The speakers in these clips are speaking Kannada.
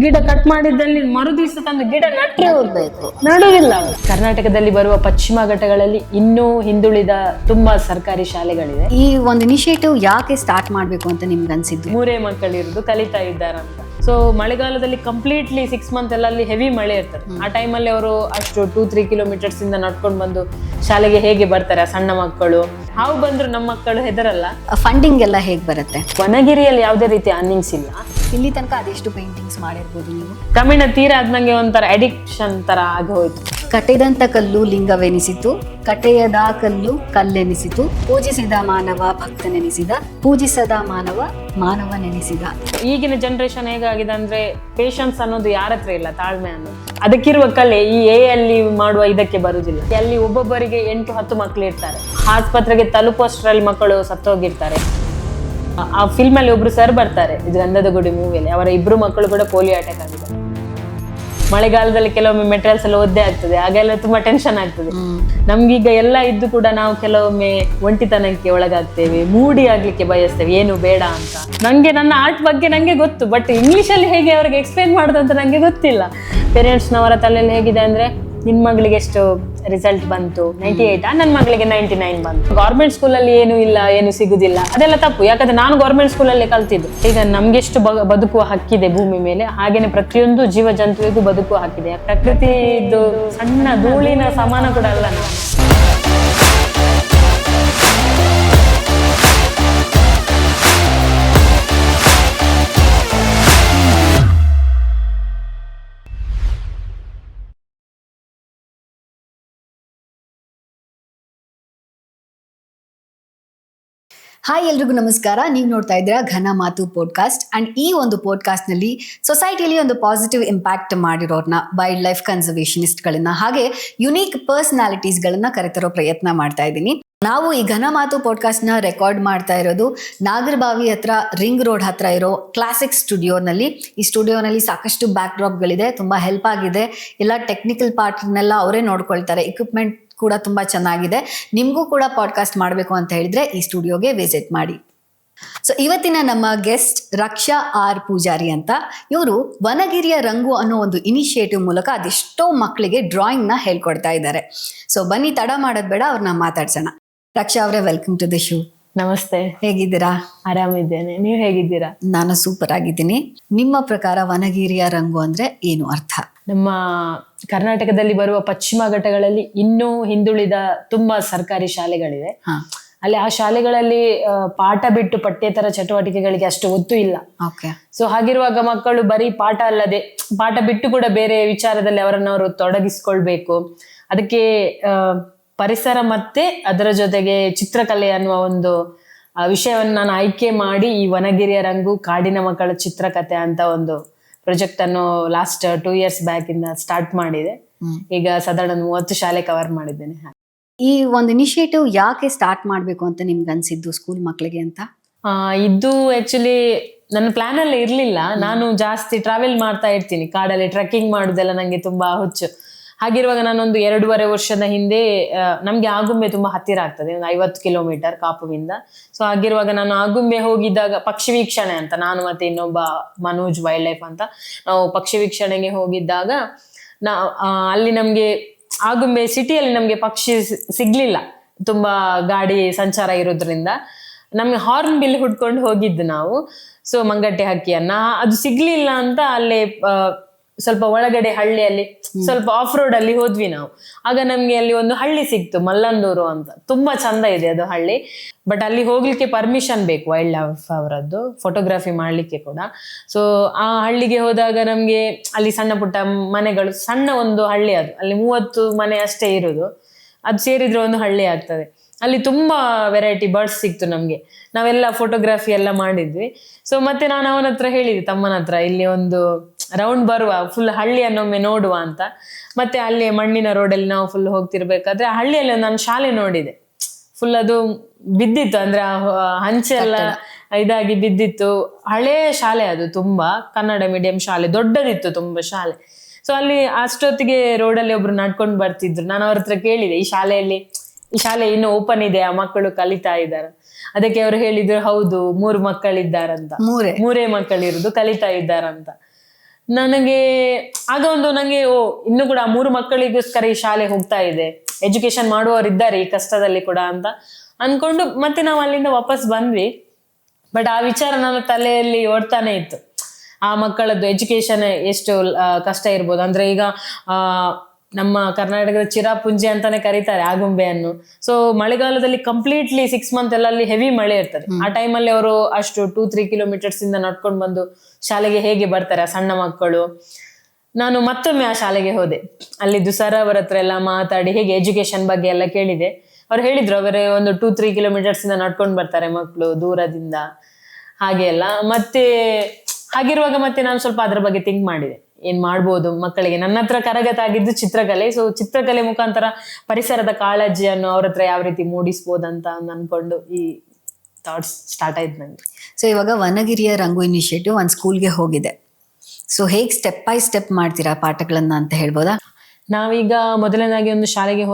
ಗಿಡ ಕಟ್ ಮಾಡಿದ್ದಲ್ಲಿ ಮರುದಿವಸ ತಂದು ಗಿಡ ನಟ್ರೆ ಹೋಗ್ಬೇಕು, ನಡುವಿಲ್ಲ. ಕರ್ನಾಟಕದಲ್ಲಿ ಬರುವ ಪಶ್ಚಿಮ ಘಟ್ಟಗಳಲ್ಲಿ ಇನ್ನೂ ಹಿಂದುಳಿದ ತುಂಬಾ ಸರ್ಕಾರಿ ಶಾಲೆಗಳಿದೆ. ಈ ಒಂದು ಇನಿಷಿಯೇಟಿವ್ ಯಾಕೆ ಸ್ಟಾರ್ಟ್ ಮಾಡ್ಬೇಕು ಅಂತ ನಿಮ್ಗೆ ಅನ್ಸಿದ್ದು? 3 ಮಕ್ಕಳಿರುದು ಕಲಿತಾ ಇದ್ದಾರಂತ. ಸೊ ಮಳೆಗಾಲದಲ್ಲಿ ಕಂಪ್ಲೀಟ್ಲಿ 6 ಮಂತ್ ಎಲ್ಲ ಅಲ್ಲಿ ಹೆವಿ ಮಳೆ ಇರ್ತದೆ. ಆ ಟೈಮಲ್ಲಿ ಅವರು ಅಷ್ಟು 2-3 ಕಿಲೋಮೀಟರ್ಸ್ ಇಂದ ನಡ್ಕೊಂಡು ಬಂದು ಶಾಲೆಗೆ ಹೇಗೆ ಬರ್ತಾರೆ ಆ ಸಣ್ಣ ಮಕ್ಕಳು? ಹಾವು ಬಂದ್ರು ನಮ್ಮ ಮಕ್ಕಳು ಹೆದರಲ್ಲ. ಫಂಡಿಂಗ್ ಎಲ್ಲ ಹೇಗೆ ಬರುತ್ತೆ? ವನಗಿರಿಯಲ್ಲಿ ಯಾವುದೇ ರೀತಿ ಅರ್ನಿಂಗ್ಸ್ ಇಲ್ಲ. ಇಲ್ಲಿ ತನಕ ಅದೆಷ್ಟು ಪೇಂಟಿಂಗ್ಸ್ ಮಾಡಿರ್ಬೋದು ನೀವು? ಕ್ರಮೇಣ ತೀರ ಆದ್ನಂಗೆ ಒಂಥರ ಅಡಿಕ್ಷನ್ ತರ ಆಗೋಯ್ತು. ಕಟ್ಟೆದಂತ ಕಲ್ಲು ಲಿಂಗವೆನಿಸಿತು, ಕಟ್ಟೆಯದ ಕಲ್ಲು ಕಲ್ಲೆನಿಸಿತು, ಪೂಜಿಸಿದ ಮಾನವ ಭಕ್ತನೆನಿಸಿದ, ಪೂಜಿಸದ ಮಾನವ ಮಾನವನೆನಿಸಿದ. ಈಗಿನ ಜನರೇಷನ್ ಹೇಗಾಗಿದೆ ಅಂದ್ರೆ ಪೇಷನ್ಸ್ ಅನ್ನೋದು ಯಾರ ಹತ್ರ ಇಲ್ಲ, ತಾಳ್ಮೆ ಅನ್ನೋದು. ಅದಕ್ಕಿರುವ ಕಲೆ ಈ ಅಲ್ಲಿ ಮಾಡುವ ಇದಕ್ಕೆ ಬರುದಿಲ್ಲ. ಅಲ್ಲಿ ಒಬ್ಬೊಬ್ಬರಿಗೆ 8-10 ಮಕ್ಕಳು ಇರ್ತಾರೆ. ಆಸ್ಪತ್ರೆಗೆ ತಲುಪುವಷ್ಟರಲ್ಲಿ ಮಕ್ಕಳು ಸತ್ತೋಗಿರ್ತಾರೆ. ಆ ಫಿಲ್ಮ್ ಅಲ್ಲಿ ಒಬ್ರು ಸರ್ ಬರ್ತಾರೆ, ಇದು ಗಂಧದ ಗುಡಿ ಮೂವಿಯಲ್ಲಿ. ಅವರ 2 ಮಕ್ಕಳು ಕೂಡ ಪೋಲಿಯೋ ಅಟ್ಯಾಕ್ ಆಗಿದೆ. ಮಳೆಗಾಲದಲ್ಲಿ ಕೆಲವೊಮ್ಮೆ ಮೆಟೀರಿಯಲ್ಸ್ ಎಲ್ಲ ಒದ್ದೆ ಆಗ್ತದೆ, ಆಗೆಲ್ಲ ತುಂಬಾ ಟೆನ್ಷನ್ ಆಗ್ತದೆ. ನಮ್ಗೀಗ ಎಲ್ಲ ಇದ್ದು ಕೂಡ ನಾವು ಕೆಲವೊಮ್ಮೆ ಒಂಟಿತನಕ್ಕೆ ಒಳಗಾಗ್ತೇವೆ, ಮೂಡಿ ಆಗ್ಲಿಕ್ಕೆ ಬಯಸ್ತೇವೆ, ಏನು ಬೇಡ ಅಂತ. ನಂಗೆ ನನ್ನ ಆರ್ಟ್ ಬಗ್ಗೆ ನಂಗೆ ಗೊತ್ತು, ಬಟ್ ಇಂಗ್ಲಿಷ್ ಅಲ್ಲಿ ಹೇಗೆ ಅವ್ರಿಗೆ ಎಕ್ಸ್ಪ್ಲೇನ್ ಮಾಡೋದು ಅಂತ ನಂಗೆ ಗೊತ್ತಿಲ್ಲ. ಪೇರೆಂಟ್ಸ್ನವರ ತಲೆಯಲ್ಲಿ ಹೇಗಿದೆ ಅಂದ್ರೆ, ನಿನ್ ಮಗಳಿಗೆ ಎಷ್ಟು ರಿಸಲ್ಟ್ ಬಂತು? 98. ನನ್ನ ಮಗಳಿಗೆ 99 ಬಂತು. ಗೌರ್ಮೆಂಟ್ ಸ್ಕೂಲಲ್ಲಿ ಏನು ಇಲ್ಲ, ಏನು ಸಿಗುದಿಲ್ಲ, ಅದೆಲ್ಲ ತಪ್ಪು. ಯಾಕಂದ್ರೆ ನಾನು ಗೌರ್ಮೆಂಟ್ ಸ್ಕೂಲಲ್ಲೇ ಕಲ್ತಿದ್ದು. ಈಗ ನಮ್ಗೆಷ್ಟು ಬದುಕುವ ಹಕ್ಕಿದೆ ಭೂಮಿ ಮೇಲೆ, ಹಾಗೇನೆ ಪ್ರತಿಯೊಂದು ಜೀವ ಜಂತುವಿಗೂ ಬದುಕುವ ಹಕ್ಕಿದೆ. ಪ್ರಕೃತಿದು ಸಣ್ಣ ಧೂಳಿನ ಸಮಾನ ಕೂಡ ಅಲ್ಲ ನಾವು. ಹಾಯ್, ಎಲ್ರಿಗೂ ನಮಸ್ಕಾರ. ನೀವು ನೋಡ್ತಾ ಇದ್ದೀರಾ ಘನ ಮಾತು ಪಾಡ್ಕಾಸ್ಟ್. ಅಂಡ್ ಈ ಒಂದು ಪಾಡ್ಕಾಸ್ಟ್ ನಲ್ಲಿ ಸೊಸೈಟಿಯಲ್ಲಿ ಒಂದು ಪಾಸಿಟಿವ್ ಇಂಪ್ಯಾಕ್ಟ್ ಮಾಡಿರೋರ್ನ, ವೈಲ್ಡ್ ಲೈಫ್ ಕನ್ಸರ್ವೇಷನಿಸ್ಟ್ಗಳನ್ನ, ಹಾಗೆ ಯುನೀಕ್ ಪರ್ಸನಾಲಿಟೀಸ್ಗಳನ್ನ ಕರೆತರೋ ಪ್ರಯತ್ನ ಮಾಡ್ತಾ ಇದ್ದೀನಿ. ನಾವು ಈ ಘನ ಮಾತು ಪಾಡ್ಕಾಸ್ಟ್ ನ ರೆಕಾರ್ಡ್ ಮಾಡ್ತಾ ಇರೋದು ನಾಗರಬಾವಿ ಹತ್ರ, ರಿಂಗ್ ರೋಡ್ ಹತ್ರ ಇರೋ ಕ್ಲಾಸಿಕ್ ಸ್ಟುಡಿಯೋನಲ್ಲಿ. ಈ ಸ್ಟುಡಿಯೋನಲ್ಲಿ ಸಾಕಷ್ಟು ಬ್ಯಾಕ್ ಡ್ರಾಪ್ಗಳಿದೆ, ತುಂಬಾ ಹೆಲ್ಪ್ ಆಗಿದೆ. ಎಲ್ಲ ಟೆಕ್ನಿಕಲ್ ಪಾರ್ಟ್ನೆಲ್ಲ ಅವರೇ ನೋಡ್ಕೊಳ್ತಾರೆ. ಇಕ್ವಿಪ್ಮೆಂಟ್ ಕೂಡ ತುಂಬಾ ಚೆನ್ನಾಗಿದೆ. ನಿಮಗೂ ಕೂಡ ಪಾಡ್ಕಾಸ್ಟ್ ಮಾಡಬೇಕು ಅಂತ ಹೇಳಿದ್ರೆ ಈ ಸ್ಟುಡಿಯೋಗೆ ವಿಸಿಟ್ ಮಾಡಿ. ಸೊ ಇವತ್ತಿನ ನಮ್ಮ ಗೆಸ್ಟ್ ರಕ್ಷಾ ಆರ್ ಪೂಜಾರಿ ಅಂತ. ಇವರು ವನಗಿರಿಯ ರಂಗು ಅನ್ನೋ ಒಂದು ಇನಿಷಿಯೇಟಿವ್ ಮೂಲಕ ಅದೆಷ್ಟೋ ಮಕ್ಕಳಿಗೆ ಡ್ರಾಯಿಂಗ್ ನ ಹೇಳ್ಕೊಡ್ತಾ ಇದ್ದಾರೆ. ಸೊ ಬನ್ನಿ, ತಡ ಮಾಡೋದ್ ಬೇಡ, ಅವ್ರನ್ನ ಮಾತಾಡ್ಸೋಣ. ರಕ್ಷಾ ಅವರೇ, ವೆಲ್ಕಮ್ ಟು ದ ಶೋ. ನಮಸ್ತೆ. ಹೇಗಿದ್ದೀರಾ? ಆರಾಮಿದ್ದೇನೆ, ನೀವು ಹೇಗಿದ್ದೀರಾ? ನಾನು ಸೂಪರ್ ಆಗಿದ್ದೀನಿ. ನಿಮ್ಮ ಪ್ರಕಾರ ವನಗಿರಿಯ ರಂಗು ಅಂದ್ರೆ ಏನು ಅರ್ಥ? ನಮ್ಮ ಕರ್ನಾಟಕದಲ್ಲಿ ಬರುವ ಪಶ್ಚಿಮ ಘಟ್ಟಗಳಲ್ಲಿ ಇನ್ನೂ ಹಿಂದುಳಿದ ತುಂಬಾ ಸರ್ಕಾರಿ ಶಾಲೆಗಳಿವೆ. ಅಲ್ಲಿ ಆ ಶಾಲೆಗಳಲ್ಲಿ ಪಾಠ ಬಿಟ್ಟು ಪಠ್ಯೇತರ ಚಟುವಟಿಕೆಗಳಿಗೆ ಅಷ್ಟು ಒತ್ತು ಇಲ್ಲ. ಸೊ ಹಾಗಿರುವಾಗ ಮಕ್ಕಳು ಬರೀ ಪಾಠ ಅಲ್ಲದೆ ಪಾಠ ಬಿಟ್ಟು ಕೂಡ ಬೇರೆ ವಿಚಾರದಲ್ಲಿ ಅವರನ್ನವರು ತೊಡಗಿಸ್ಕೊಳ್ಬೇಕು. ಅದಕ್ಕೆ ಪರಿಸರ ಮತ್ತೆ ಅದರ ಜೊತೆಗೆ ಚಿತ್ರಕಲೆ ಅನ್ನುವ ಒಂದು ವಿಷಯವನ್ನು ನಾನು ಆಯ್ಕೆ ಮಾಡಿ ಈ ವನಗಿರಿಯ ರಂಗು ಕಾಡಿನ ಮಕ್ಕಳ ಚಿತ್ರಕಥೆ ಅಂತ ಒಂದು ಪ್ರಾಜೆಕ್ಟ್ ಅನ್ನು ಲಾಸ್ಟ್ 2 years ಬ್ಯಾಕ್ ಇಂದ ಸ್ಟಾರ್ಟ್ ಮಾಡಿದೆ. ಈಗ ಸಾಧಾರಣ 30 ಶಾಲೆ ಕವರ್ ಮಾಡಿದ್ದೇನೆ. ಈ ಒಂದು ಇನಿಷಿಯೇಟಿವ್ ಯಾಕೆ ಸ್ಟಾರ್ಟ್ ಮಾಡ್ಬೇಕು ಅಂತ ನಿಮ್ಗೆ ಅನ್ಸಿದ್ದು ಸ್ಕೂಲ್ ಮಕ್ಕಳಿಗೆ ಅಂತ? ಇದು ಆಕ್ಚುಲಿ ನನ್ನ ಪ್ಲಾನ್ ಅಲ್ಲೇ ಇರ್ಲಿಲ್ಲ. ನಾನು ಜಾಸ್ತಿ ಟ್ರಾವೆಲ್ ಮಾಡ್ತಾ ಇರ್ತೀನಿ, ಕಾಡಲ್ಲಿ ಟ್ರೆಕ್ಕಿಂಗ್ ಮಾಡುದೆಲ್ಲ ನಂಗೆ ತುಂಬಾ ಹುಚ್ಚು. ಹಾಗಿರುವಾಗ ನಾನೊಂದು 2.5 ವರ್ಷದ ಹಿಂದೆ, ನಮ್ಗೆ ಆಗುಂಬೆ ತುಂಬಾ ಹತ್ತಿರ ಆಗ್ತದೆ, ಒಂದು 50 ಕಿಲೋಮೀಟರ್ ಕಾಪುವಿಂದ. ಸೊ ಹಾಗಿರುವಾಗ ನಾನು ಆಗುಂಬೆ ಹೋಗಿದ್ದಾಗ ಪಕ್ಷಿ ವೀಕ್ಷಣೆ ಅಂತ, ನಾನು ಮತ್ತೆ ಇನ್ನೊಬ್ಬ ಮನೋಜ್ ವೈಲ್ಡ್ ಲೈಫ್ ಅಂತ, ನಾವು ಪಕ್ಷಿ ವೀಕ್ಷಣೆಗೆ ಹೋಗಿದ್ದಾಗ ಅಲ್ಲಿ ನಮ್ಗೆ ಆಗುಂಬೆ ಸಿಟಿಯಲ್ಲಿ ನಮ್ಗೆ ಪಕ್ಷಿ ಸಿಗ್ಲಿಲ್ಲ, ತುಂಬಾ ಗಾಡಿ ಸಂಚಾರ ಇರೋದ್ರಿಂದ. ನಮ್ಗೆ ಹಾರ್ನ್ ಬಿಲ್ ಹುಡ್ಕೊಂಡು ಹೋಗಿದ್ದು ನಾವು. ಸೊ ಮಂಗಟ್ಟೆ ಹಕ್ಕಿಯನ್ನ ಅದು ಸಿಗ್ಲಿಲ್ಲ ಅಂತ ಅಲ್ಲೇ ಸ್ವಲ್ಪ ಒಳಗಡೆ ಹಳ್ಳಿಯಲ್ಲಿ ಸ್ವಲ್ಪ ಆಫ್ ರೋಡ್ ಅಲ್ಲಿ ಹೋದ್ವಿ ನಾವು. ಆಗ ನಮ್ಗೆ ಅಲ್ಲಿ ಒಂದು ಹಳ್ಳಿ ಸಿಕ್ತು, ಮಲ್ಲಂದೂರು ಅಂತ. ತುಂಬಾ ಚಂದ ಇದೆ ಅದು ಹಳ್ಳಿ. ಬಟ್ ಅಲ್ಲಿ ಹೋಗ್ಲಿಕ್ಕೆ ಪರ್ಮಿಷನ್ ಬೇಕು, ವೈಲ್ಡ್ ಲೈಫ್ ಅವರದ್ದು, ಫೋಟೋಗ್ರಫಿ ಮಾಡ್ಲಿಕ್ಕೆ ಕೂಡ. ಸೊ ಆ ಹಳ್ಳಿಗೆ ಹೋದಾಗ ನಮ್ಗೆ ಅಲ್ಲಿ ಸಣ್ಣ ಪುಟ್ಟ ಮನೆಗಳು, ಸಣ್ಣ ಒಂದು ಹಳ್ಳಿ ಅದು, ಅಲ್ಲಿ 30 ಮನೆ ಅಷ್ಟೇ ಇರುದು. ಅದು ಸೇರಿದ್ರೆ ಒಂದು ಹಳ್ಳಿ ಆಗ್ತದೆ. ಅಲ್ಲಿ ತುಂಬಾ ವೆರೈಟಿ ಬರ್ಡ್ಸ್ ಸಿಕ್ತು ನಮ್ಗೆ. ನಾವೆಲ್ಲ ಫೋಟೋಗ್ರಫಿ ಎಲ್ಲ ಮಾಡಿದ್ವಿ. ಸೊ ಮತ್ತೆ ನಾನು ಅವನ ಹತ್ರ ಹೇಳಿದೆ, ತಮ್ಮನ ಹತ್ರ, ಇಲ್ಲಿ ಒಂದು ರೌಂಡ್ ಬರುವ, ಫುಲ್ ಹಳ್ಳಿಯನ್ನೊಮ್ಮೆ ನೋಡುವ ಅಂತ. ಮತ್ತೆ ಅಲ್ಲಿ ಮಣ್ಣಿನ ರೋಡಲ್ಲಿ ನಾವು ಫುಲ್ ಹೋಗ್ತಿರ್ಬೇಕಾದ್ರೆ ಆ ಹಳ್ಳಿಯಲ್ಲಿ ನಾನು ಶಾಲೆ ನೋಡಿದೆ. ಫುಲ್ ಅದು ಬಿದ್ದಿತ್ತು, ಅಂದ್ರೆ ಹಂಚೆಲ್ಲ ಇದಾಗಿ ಬಿದ್ದಿತ್ತು. ಹಳೇ ಶಾಲೆ ಅದು, ತುಂಬಾ ಕನ್ನಡ ಮೀಡಿಯಂ ಶಾಲೆ, ದೊಡ್ಡದಿತ್ತು ತುಂಬಾ ಶಾಲೆ. ಸೊ ಅಲ್ಲಿ ಅಷ್ಟೊತ್ತಿಗೆ ರೋಡಲ್ಲಿ ಒಬ್ರು ನಡ್ಕೊಂಡು ಬರ್ತಿದ್ರು. ನಾನು ಅವ್ರ ಹತ್ರ ಕೇಳಿದೆ, ಈ ಶಾಲೆ ಇನ್ನು ಓಪನ್ ಇದೆ, ಆ ಮಕ್ಕಳು ಕಲಿತಾ ಇದ್ದಾರೆ? ಅದಕ್ಕೆ ಅವ್ರು ಹೇಳಿದ್ರು, ಹೌದು 3 ಮಕ್ಕಳಿದ್ದಾರಂತ, 3 ಮಕ್ಕಳಿರುದು, ಕಲಿತಾ ಇದ್ದಾರಂತ. ನನಗೆ ಆಗ ಒಂದು ನಂಗೆ ಇನ್ನು ಕೂಡ 3 ಮಕ್ಕಳಿಗೋಸ್ಕರ ಈ ಶಾಲೆ ಹೋಗ್ತಾ ಇದೆ, ಎಜುಕೇಶನ್ ಮಾಡುವವರಿದ್ದಾರೆ ಈ ಕಷ್ಟದಲ್ಲಿ ಕೂಡ ಅಂತ ಅನ್ಕೊಂಡು ಮತ್ತೆ ನಾವು ಅಲ್ಲಿಂದ ವಾಪಸ್ ಬಂದ್ವಿ. ಬಟ್ ಆ ವಿಚಾರ ನನ್ನ ತಲೆಯಲ್ಲಿ ಓಡ್ತಾನೆ ಇತ್ತು, ಆ ಮಕ್ಕಳದ್ದು ಎಜುಕೇಶನ್ ಎಷ್ಟು ಕಷ್ಟ ಇರ್ಬೋದು. ಅಂದ್ರೆ ಈಗ ನಮ್ಮ ಕರ್ನಾಟಕದ ಚಿರಾಪುಂಜಿ ಅಂತಾನೆ ಕರೀತಾರೆ ಆಗುಂಬೆಯನ್ನು. ಸೊ ಮಳೆಗಾಲದಲ್ಲಿ ಕಂಪ್ಲೀಟ್ಲಿ 6 ಮಂತ್ ಎಲ್ಲ ಅಲ್ಲಿ ಹೆವಿ ಮಳೆ ಇರ್ತದೆ. ಆ ಟೈಮಲ್ಲಿ ಅವರು ಅಷ್ಟು 2-3 ಕಿಲೋಮೀಟರ್ಸ್ ಇಂದ ನಡ್ಕೊಂಡು ಬಂದು ಶಾಲೆಗೆ ಹೇಗೆ ಬರ್ತಾರೆ ಆ ಸಣ್ಣ ಮಕ್ಕಳು. ನಾನು ಮತ್ತೊಮ್ಮೆ ಆ ಶಾಲೆಗೆ ಹೋದೆ. ಅಲ್ಲಿದ್ದು ಸರ್ ಅವರ ಹತ್ರ ಎಲ್ಲ ಮಾತಾಡಿ ಹೇಗೆ ಎಜುಕೇಶನ್ ಬಗ್ಗೆ ಎಲ್ಲ ಕೇಳಿದೆ. ಅವ್ರು ಹೇಳಿದ್ರು ಅವರೇ ಒಂದು 2-3 ಕಿಲೋಮೀಟರ್ಸ್ ಇಂದ ನಡ್ಕೊಂಡು ಬರ್ತಾರೆ ಮಕ್ಕಳು ದೂರದಿಂದ ಹಾಗೆ ಎಲ್ಲ. ಮತ್ತೆ ಹಾಗಿರುವಾಗ ಮತ್ತೆ ನಾನು ಸ್ವಲ್ಪ ಅದ್ರ ಬಗ್ಗೆ ಥಿಂಕ್ ಮಾಡಿದೆ, ಏನ್ ಮಾಡ್ಬೋದು ಮಕ್ಕಳಿಗೆ. ನನ್ನ ಹತ್ರ ಕರಗತ ಆಗಿದ್ದು ಚಿತ್ರಕಲೆ. ಸೊ ಚಿತ್ರಕಲೆ ಮುಖಾಂತರ ಪರಿಸರದ ಕಾಳಜಿಯನ್ನು ಅವ್ರ ಹತ್ರ ಯಾವ ರೀತಿ ಮೂಡಿಸ್ಬೋದಂತ ಅನ್ಕೊಂಡು ಈ ಥಾಟ್ಸ್ ಸ್ಟಾರ್ಟ್ ಆಯ್ತು ನಂಗೆ. ಸೊ ಇವಾಗ ವನಗಿರಿಯ ರಂಗು ಇನಿಷಿಯೇಟಿವ್ ಒಂದು ಸ್ಕೂಲ್ಗೆ ಹೋಗಿದೆ. ಸೊ ಹೇಗೆ ಸ್ಟೆಪ್ ಬೈ ಸ್ಟೆಪ್ ಮಾಡ್ತೀರಾ ಪಾಠಗಳನ್ನ ಅಂತ ಹೇಳ್ಬೋದಾ? ನಾವೀಗ ಮೊದಲನೇದಾಗಿ ಒಂದು ಶಾಲೆಗೆ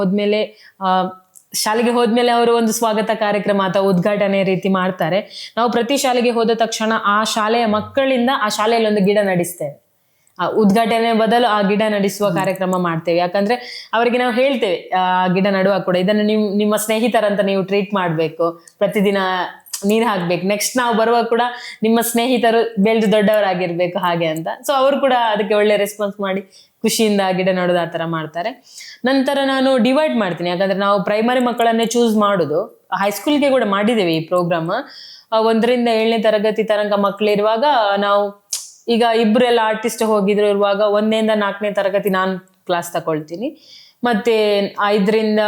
ಹೋದ್ಮೇಲೆ ಅವರು ಒಂದು ಸ್ವಾಗತ ಕಾರ್ಯಕ್ರಮ ಅಥವಾ ಉದ್ಘಾಟನೆ ರೀತಿ ಮಾಡ್ತಾರೆ. ನಾವು ಪ್ರತಿ ಶಾಲೆಗೆ ಹೋದ ತಕ್ಷಣ ಆ ಶಾಲೆಯ ಮಕ್ಕಳಿಂದ ಆ ಶಾಲೆಯಲ್ಲಿ ಒಂದು ಗಿಡ ನಡೆಸ್ತೇವೆ. ಆ ಉದ್ಘಾಟನೆ ಬದಲು ಆ ಗಿಡ ನಡೆಸುವ ಕಾರ್ಯಕ್ರಮ ಮಾಡ್ತೇವೆ. ಯಾಕಂದ್ರೆ ಅವರಿಗೆ ನಾವು ಹೇಳ್ತೇವೆ ಗಿಡ ನಡುವಾಗ ಕೂಡ ಇದನ್ನು ನಿಮ್ಮ ಸ್ನೇಹಿತರಂತ ನೀವು ಟ್ರೀಟ್ ಮಾಡ್ಬೇಕು, ಪ್ರತಿದಿನ ನೀರು ಹಾಕ್ಬೇಕು, ನೆಕ್ಸ್ಟ್ ನಾವು ಬರುವಾಗ ಕೂಡ ನಿಮ್ಮ ಸ್ನೇಹಿತರು ಬೆಳೆದು ದೊಡ್ಡವರಾಗಿರ್ಬೇಕು ಹಾಗೆ ಅಂತ. ಸೊ ಅವರು ಕೂಡ ಅದಕ್ಕೆ ಒಳ್ಳೆ ರೆಸ್ಪಾನ್ಸ್ ಮಾಡಿ ಖುಷಿಯಿಂದ ಗಿಡ ನಡೋದು ಆ ಥರ ಮಾಡ್ತಾರೆ. ನಂತರ ನಾನು ಡಿವೈಡ್ ಮಾಡ್ತೀನಿ, ಯಾಕಂದ್ರೆ ನಾವು ಪ್ರೈಮರಿ ಮಕ್ಕಳನ್ನೇ ಚೂಸ್ ಮಾಡೋದು. ಹೈಸ್ಕೂಲ್ಗೆ ಕೂಡ ಮಾಡಿದ್ದೇವೆ ಈ ಪ್ರೋಗ್ರಾಮ್. 1ರಿಂದ 7ನೇ ತರಗತಿ ತನಕ ಮಕ್ಕಳಿರುವಾಗ ನಾವು ಈಗ ಇಬ್ಬರೆಲ್ಲ ಆರ್ಟಿಸ್ಟ್ ಹೋಗಿದ್ರು ಇರುವಾಗ 1ರಿಂದ 4ನೇ ತರಗತಿ ನಾನು ಕ್ಲಾಸ್ ತಗೊಳ್ತೀನಿ. ಮತ್ತೆ 5ರಿಂದ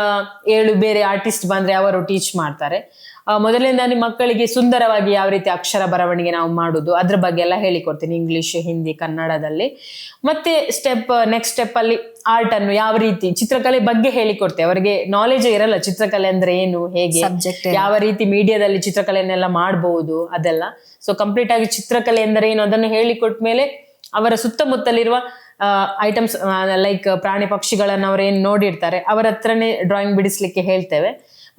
7 ಬೇರೆ ಆರ್ಟಿಸ್ಟ್ ಬಂದ್ರೆ ಅವರು ಟೀಚ್ ಮಾಡ್ತಾರೆ. ಮೊದಲನೇದಾಗಿ ಮಕ್ಕಳಿಗೆ ಸುಂದರವಾಗಿ ಯಾವ ರೀತಿ ಅಕ್ಷರ ಬರವಣಿಗೆ ನಾವು ಮಾಡುದು ಅದ್ರ ಬಗ್ಗೆ ಎಲ್ಲ ಹೇಳಿಕೊಡ್ತೀನಿ, ಇಂಗ್ಲಿಷ್, ಹಿಂದಿ, ಕನ್ನಡದಲ್ಲಿ. ಮತ್ತೆ ನೆಕ್ಸ್ಟ್ ಸ್ಟೆಪ್ ಅಲ್ಲಿ ಆರ್ಟ್ ಅನ್ನು ಯಾವ ರೀತಿ, ಚಿತ್ರಕಲೆ ಬಗ್ಗೆ ಹೇಳಿಕೊಡ್ತೇವೆ. ಅವರಿಗೆ ನಾಲೆಜ್ ಇರಲ್ಲ ಚಿತ್ರಕಲೆ ಅಂದ್ರೆ ಏನು, ಹೇಗೆ, ಯಾವ ರೀತಿ ಮೀಡಿಯಾದಲ್ಲಿ ಚಿತ್ರಕಲೆಯನ್ನೆಲ್ಲ ಮಾಡಬಹುದು ಅದೆಲ್ಲ. ಸೊ ಕಂಪ್ಲೀಟ್ ಆಗಿ ಚಿತ್ರಕಲೆ ಎಂದರೆ ಏನು ಅದನ್ನು ಹೇಳಿಕೊಟ್ಟ ಮೇಲೆ ಅವರ ಸುತ್ತಮುತ್ತಲಿರುವ ಐಟಮ್ಸ್ ಲೈಕ್ ಪ್ರಾಣಿ ಪಕ್ಷಿಗಳನ್ನು ಅವ್ರೇನು ನೋಡಿರ್ತಾರೆ ಅವರ ಹತ್ರನೇ ಡ್ರಾಯಿಂಗ್ ಬಿಡಿಸ್ಲಿಕ್ಕೆ ಹೇಳ್ತೇವೆ.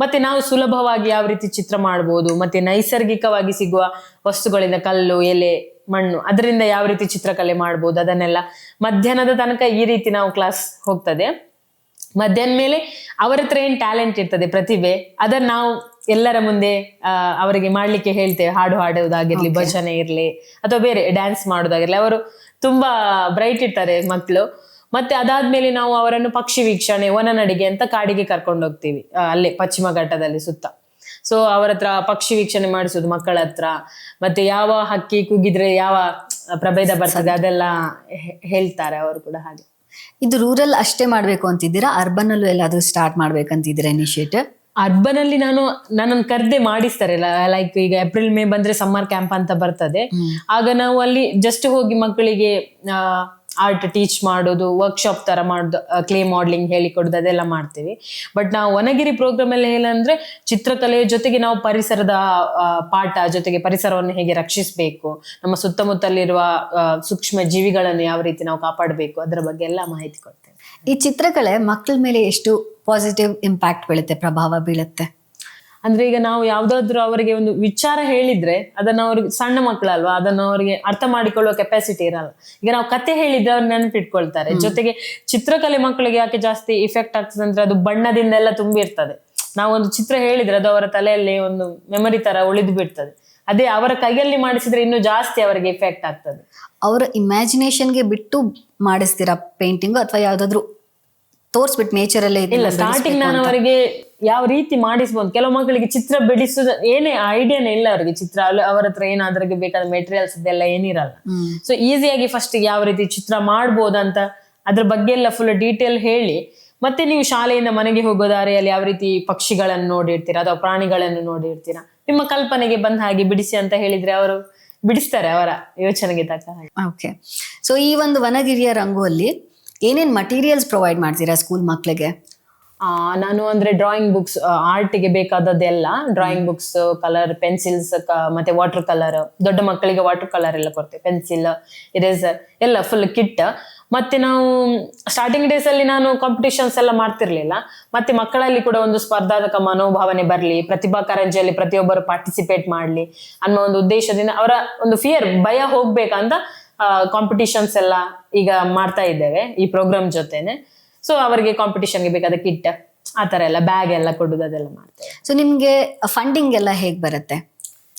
ಮತ್ತೆ ನಾವು ಸುಲಭವಾಗಿ ಯಾವ ರೀತಿ ಚಿತ್ರ ಮಾಡ್ಬೋದು, ಮತ್ತೆ ನೈಸರ್ಗಿಕವಾಗಿ ಸಿಗುವ ವಸ್ತುಗಳಿಂದ ಕಲ್ಲು, ಎಲೆ, ಮಣ್ಣು ಅದರಿಂದ ಯಾವ ರೀತಿ ಚಿತ್ರಕಲೆ ಮಾಡ್ಬೋದು ಅದನ್ನೆಲ್ಲ ಮಧ್ಯಾಹ್ನದ ತನಕ ಈ ರೀತಿ ನಾವು ಕ್ಲಾಸ್ ಹೋಗ್ತದೆ. ಮಧ್ಯಾಹ್ನ ಮೇಲೆ ಅವರ ಹತ್ರ ಏನ್ ಟ್ಯಾಲೆಂಟ್ ಇರ್ತದೆ, ಪ್ರತಿಭೆ, ಅದನ್ನ ನಾವು ಎಲ್ಲರ ಮುಂದೆ ಅವರಿಗೆ ಮಾಡ್ಲಿಕ್ಕೆ ಹೇಳ್ತೇವೆ. ಹಾಡೋದಾಗಿರ್ಲಿ, ಭಜನೆ ಇರ್ಲಿ ಅಥವಾ ಬೇರೆ ಡ್ಯಾನ್ಸ್ ಮಾಡೋದಾಗಿರ್ಲಿ. ಅವರು ತುಂಬಾ ಬ್ರೈಟ್ ಇರ್ತಾರೆ ಮಕ್ಕಳು. ಮತ್ತೆ ಅದಾದ್ಮೇಲೆ ನಾವು ಅವರನ್ನು ಪಕ್ಷಿ ವೀಕ್ಷಣೆ, ವನನಡಿಗೆ ಅಂತ ಕಾಡಿಗೆ ಕರ್ಕೊಂಡು ಹೋಗ್ತೀವಿ, ಅಲ್ಲೇ ಪಶ್ಚಿಮ ಘಟ್ಟದಲ್ಲಿ ಸುತ್ತ. ಸೊ ಅವರ ಹತ್ರ ಪಕ್ಷಿ ವೀಕ್ಷಣೆ ಮಾಡಿಸೋದು ಮಕ್ಕಳ ಹತ್ರ. ಮತ್ತೆ ಯಾವ ಹಕ್ಕಿ ಕೂಗಿದ್ರೆ ಯಾವ ಪ್ರಭೇದ ಬರ್ತದೆ ಅದೆಲ್ಲ ಹೇಳ್ತಾರೆ ಅವರು ಕೂಡ. ಹಾಗೆ ಇದು ರೂರಲ್ ಅಷ್ಟೇ ಮಾಡ್ಬೇಕು ಅಂತಿದ್ದೀರಾ, ಅರ್ಬನ್ ಅಲ್ಲೂ ಎಲ್ಲಾದ್ರೂ ಸ್ಟಾರ್ಟ್ ಮಾಡ್ಬೇಕಂತಿದ್ದೀರಾ ಇನಿಷಿಯೇಟಿವ್? ಅರ್ಬನ್ ಅಲ್ಲಿ ನನ್ನನ್ನು ಕರ್ದೆ ಮಾಡಿಸ್ತಾರೆ. ಲೈಕ್ ಈಗ ಏಪ್ರಿಲ್ ಮೇ ಬಂದ್ರೆ ಸಮ್ಮರ್ ಕ್ಯಾಂಪ್ ಅಂತ ಬರ್ತದೆ. ಆಗ ನಾವು ಅಲ್ಲಿ ಜಸ್ಟ್ ಹೋಗಿ ಮಕ್ಕಳಿಗೆ ಆರ್ಟ್ ಟೀಚ್ ಮಾಡೋದು, ವರ್ಕ್ಶಾಪ್ ತರ ಮಾಡೋದು, ಕ್ಲೇ ಮಾಡ್ಲಿಂಗ್ ಹೇಳಿಕೊಡೋದು ಅದೆಲ್ಲ ಮಾಡ್ತೀವಿ. ಬಟ್ ನಾವು ವನಗಿರಿ ಪ್ರೋಗ್ರಾಮ್ ಅಲ್ಲಿ ಏನಂದ್ರೆ ಚಿತ್ರಕಲೆಯ ಜೊತೆಗೆ ನಾವು ಪರಿಸರದ ಪಾಠ ಜೊತೆಗೆ ಪರಿಸರವನ್ನು ಹೇಗೆ ರಕ್ಷಿಸಬೇಕು, ನಮ್ಮ ಸುತ್ತಮುತ್ತಲಿರುವ ಸೂಕ್ಷ್ಮ ಜೀವಿಗಳನ್ನು ಯಾವ ರೀತಿ ನಾವು ಕಾಪಾಡಬೇಕು ಅದರ ಬಗ್ಗೆ ಎಲ್ಲ ಮಾಹಿತಿ ಕೊಡ್ತೇವೆ. ಈ ಚಿತ್ರಕಲೆ ಮಕ್ಕಳ ಮೇಲೆ ಎಷ್ಟು ಪಾಸಿಟಿವ್ ಇಂಪ್ಯಾಕ್ಟ್ ಬೀಳುತ್ತೆ, ಪ್ರಭಾವ ಬೀಳುತ್ತೆ? ಅಂದ್ರೆ ಈಗ ನಾವು ಯಾವ್ದಾದ್ರು ಅವರಿಗೆ ಒಂದು ವಿಚಾರ ಹೇಳಿದ್ರೆ ಅದನ್ನ ಅವ್ರಿಗೆ, ಸಣ್ಣ ಮಕ್ಕಳಲ್ವಾ, ಅದನ್ನ ಅವರಿಗೆ ಅರ್ಥ ಮಾಡಿಕೊಳ್ಳುವ ಕೆಪಾಸಿಟಿ ಇರಲ್ಲ. ಈಗ ನಾವು ಕತೆ ಹೇಳಿದ್ರೆ ಅವ್ರು ನೆನಪಿಟ್ಕೊಳ್ತಾರೆ. ಜೊತೆಗೆ ಚಿತ್ರಕಲೆ ಮಕ್ಕಳಿಗೆ ಯಾಕೆ ಜಾಸ್ತಿ ಇಫೆಕ್ಟ್ ಆಗ್ತದೆ ಅಂದ್ರೆ ಅದು ಬಣ್ಣದಿಂದ ಎಲ್ಲ ತುಂಬಿರ್ತದೆ. ನಾವೊಂದು ಚಿತ್ರ ಹೇಳಿದ್ರೆ ಅದು ಅವರ ತಲೆಯಲ್ಲಿ ಒಂದು ಮೆಮೊರಿ ತರ ಉಳಿದು ಬಿಡ್ತದೆ. ಅದೇ ಅವರ ಕೈಯಲ್ಲಿ ಮಾಡಿಸಿದ್ರೆ ಇನ್ನೂ ಜಾಸ್ತಿ ಅವರಿಗೆ ಇಫೆಕ್ಟ್ ಆಗ್ತದೆ. ಅವರ ಇಮ್ಯಾಜಿನೇಷನ್ಗೆ ಬಿಟ್ಟು ಮಾಡಿಸ್ತೀರಾ ಪೇಂಟಿಂಗ್ ಅಥವಾ ಯಾವ್ದಾದ್ರು ತೋರ್ಸ್ಬಿಟ್ಟು ನೇಚರ್ ಅಲ್ಲೇ? ಇಲ್ಲ, ಸ್ಟಾರ್ಟಿಂಗ್ ನಾನು ಅವರಿಗೆ ಯಾವ ರೀತಿ ಮಾಡಿಸ್ಬೋದು. ಕೆಲವು ಮಕ್ಕಳಿಗೆ ಚಿತ್ರ ಬಿಡಿಸೋದು ಏನೇ ಐಡಿಯಾನೇ ಇಲ್ಲ ಅವರಿಗೆ. ಚಿತ್ರ ಅವರ ಹತ್ರ ಏನಾದ್ರಿಗೆ ಬೇಕಾದ ಮೆಟೀರಿಯಲ್ಸ್ ಇದೆಲ್ಲ ಏನಿರಲ್ಲ. ಸೊ ಈಸಿಯಾಗಿ ಫಸ್ಟ್ ಯಾವ ರೀತಿ ಚಿತ್ರ ಮಾಡ್ಬೋದಂತ ಅದ್ರ ಬಗ್ಗೆ ಎಲ್ಲ ಫುಲ್ ಡೀಟೇಲ್ ಹೇಳಿ, ಮತ್ತೆ ನೀವು ಶಾಲೆಯಿಂದ ಮನೆಗೆ ಹೋಗೋ ದಾರಿಯಲ್ಲಿ ಯಾವ ರೀತಿ ಪಕ್ಷಿಗಳನ್ನು ನೋಡಿರ್ತೀರಾ ಅಥವಾ ಪ್ರಾಣಿಗಳನ್ನು ನೋಡಿರ್ತೀರಾ, ನಿಮ್ಮ ಕಲ್ಪನೆಗೆ ಬಂದ ಹಾಗೆ ಬಿಡಿಸಿ ಅಂತ ಹೇಳಿದ್ರೆ ಅವರು ಬಿಡಿಸ್ತಾರೆ ಅವರ ಯೋಚನೆಗೆ ತಕ್ಕ ಹಾಗೆ. ಓಕೆ. ಸೊ ಈ ಒಂದು ವನಗಿರಿಯ ರಂಗು ಅಲ್ಲಿ ಏನೇನ್ ಮಟೀರಿಯಲ್ಸ್ ಪ್ರೊವೈಡ್ ಮಾಡ್ತೀರಾ ಸ್ಕೂಲ್ ಮಕ್ಕಳಿಗೆ? ನಾನು ಅಂದ್ರೆ ಡ್ರಾಯಿಂಗ್ ಬುಕ್ಸ್, ಆರ್ಟಿಗೆ ಬೇಕಾದದ್ದೆಲ್ಲ ಡ್ರಾಯಿಂಗ್ ಬುಕ್ಸ್, ಕಲರ್ ಪೆನ್ಸಿಲ್ಸ್, ಮತ್ತೆ ವಾಟರ್ ಕಲರ್, ದೊಡ್ಡ ಮಕ್ಕಳಿಗೆ ವಾಟರ್ ಕಲರ್ ಎಲ್ಲ ಕೊಡ್ತೇವೆ, ಪೆನ್ಸಿಲ್, ಇರೇಸರ್ ಎಲ್ಲ ಫುಲ್ ಕಿಟ್. ಮತ್ತೆ ನಾವು ಸ್ಟಾರ್ಟಿಂಗ್ ಡೇಸ್ ಅಲ್ಲಿ ನಾನು ಕಾಂಪಿಟೇಷನ್ಸ್ ಎಲ್ಲ ಮಾಡ್ತಿರ್ಲಿಲ್ಲ. ಮತ್ತೆ ಮಕ್ಕಳಲ್ಲಿ ಕೂಡ ಒಂದು ಸ್ಪರ್ಧಾತ್ಮಕ ಮನೋಭಾವನೆ ಬರಲಿ, ಪ್ರತಿಭಾ ಕಾರಂಜಿಯಲ್ಲಿ ಪ್ರತಿಯೊಬ್ಬರು ಪಾರ್ಟಿಸಿಪೇಟ್ ಮಾಡ್ಲಿ ಅನ್ನೋ ಒಂದು ಉದ್ದೇಶದಿಂದ, ಅವರ ಒಂದು ಫಿಯರ್, ಭಯ ಹೋಗ್ಬೇಕಂತ ಕಾಂಪಿಟಿಷನ್ಸ್ ಎಲ್ಲ ಈಗ ಮಾಡ್ತಾ ಇದ್ದೇವೆ ಈ ಪ್ರೋಗ್ರಾಮ್ ಜೊತೆನೆ. ಸೊ ಅವರಿಗೆ ಕಾಂಪಿಟಿಷನ್ಗೆ ಬೇಕಾದ ಕಿಟ್ ಆ ತರ ಎಲ್ಲ ಬ್ಯಾಗ್ ಎಲ್ಲ ಕೊಡುದು ಅದೆಲ್ಲ ಮಾಡ್ತೇವೆ. ಸೊ ನಿಮ್ಗೆ ಫಂಡಿಂಗ್ ಎಲ್ಲ ಹೇಗ್ ಬರುತ್ತೆ?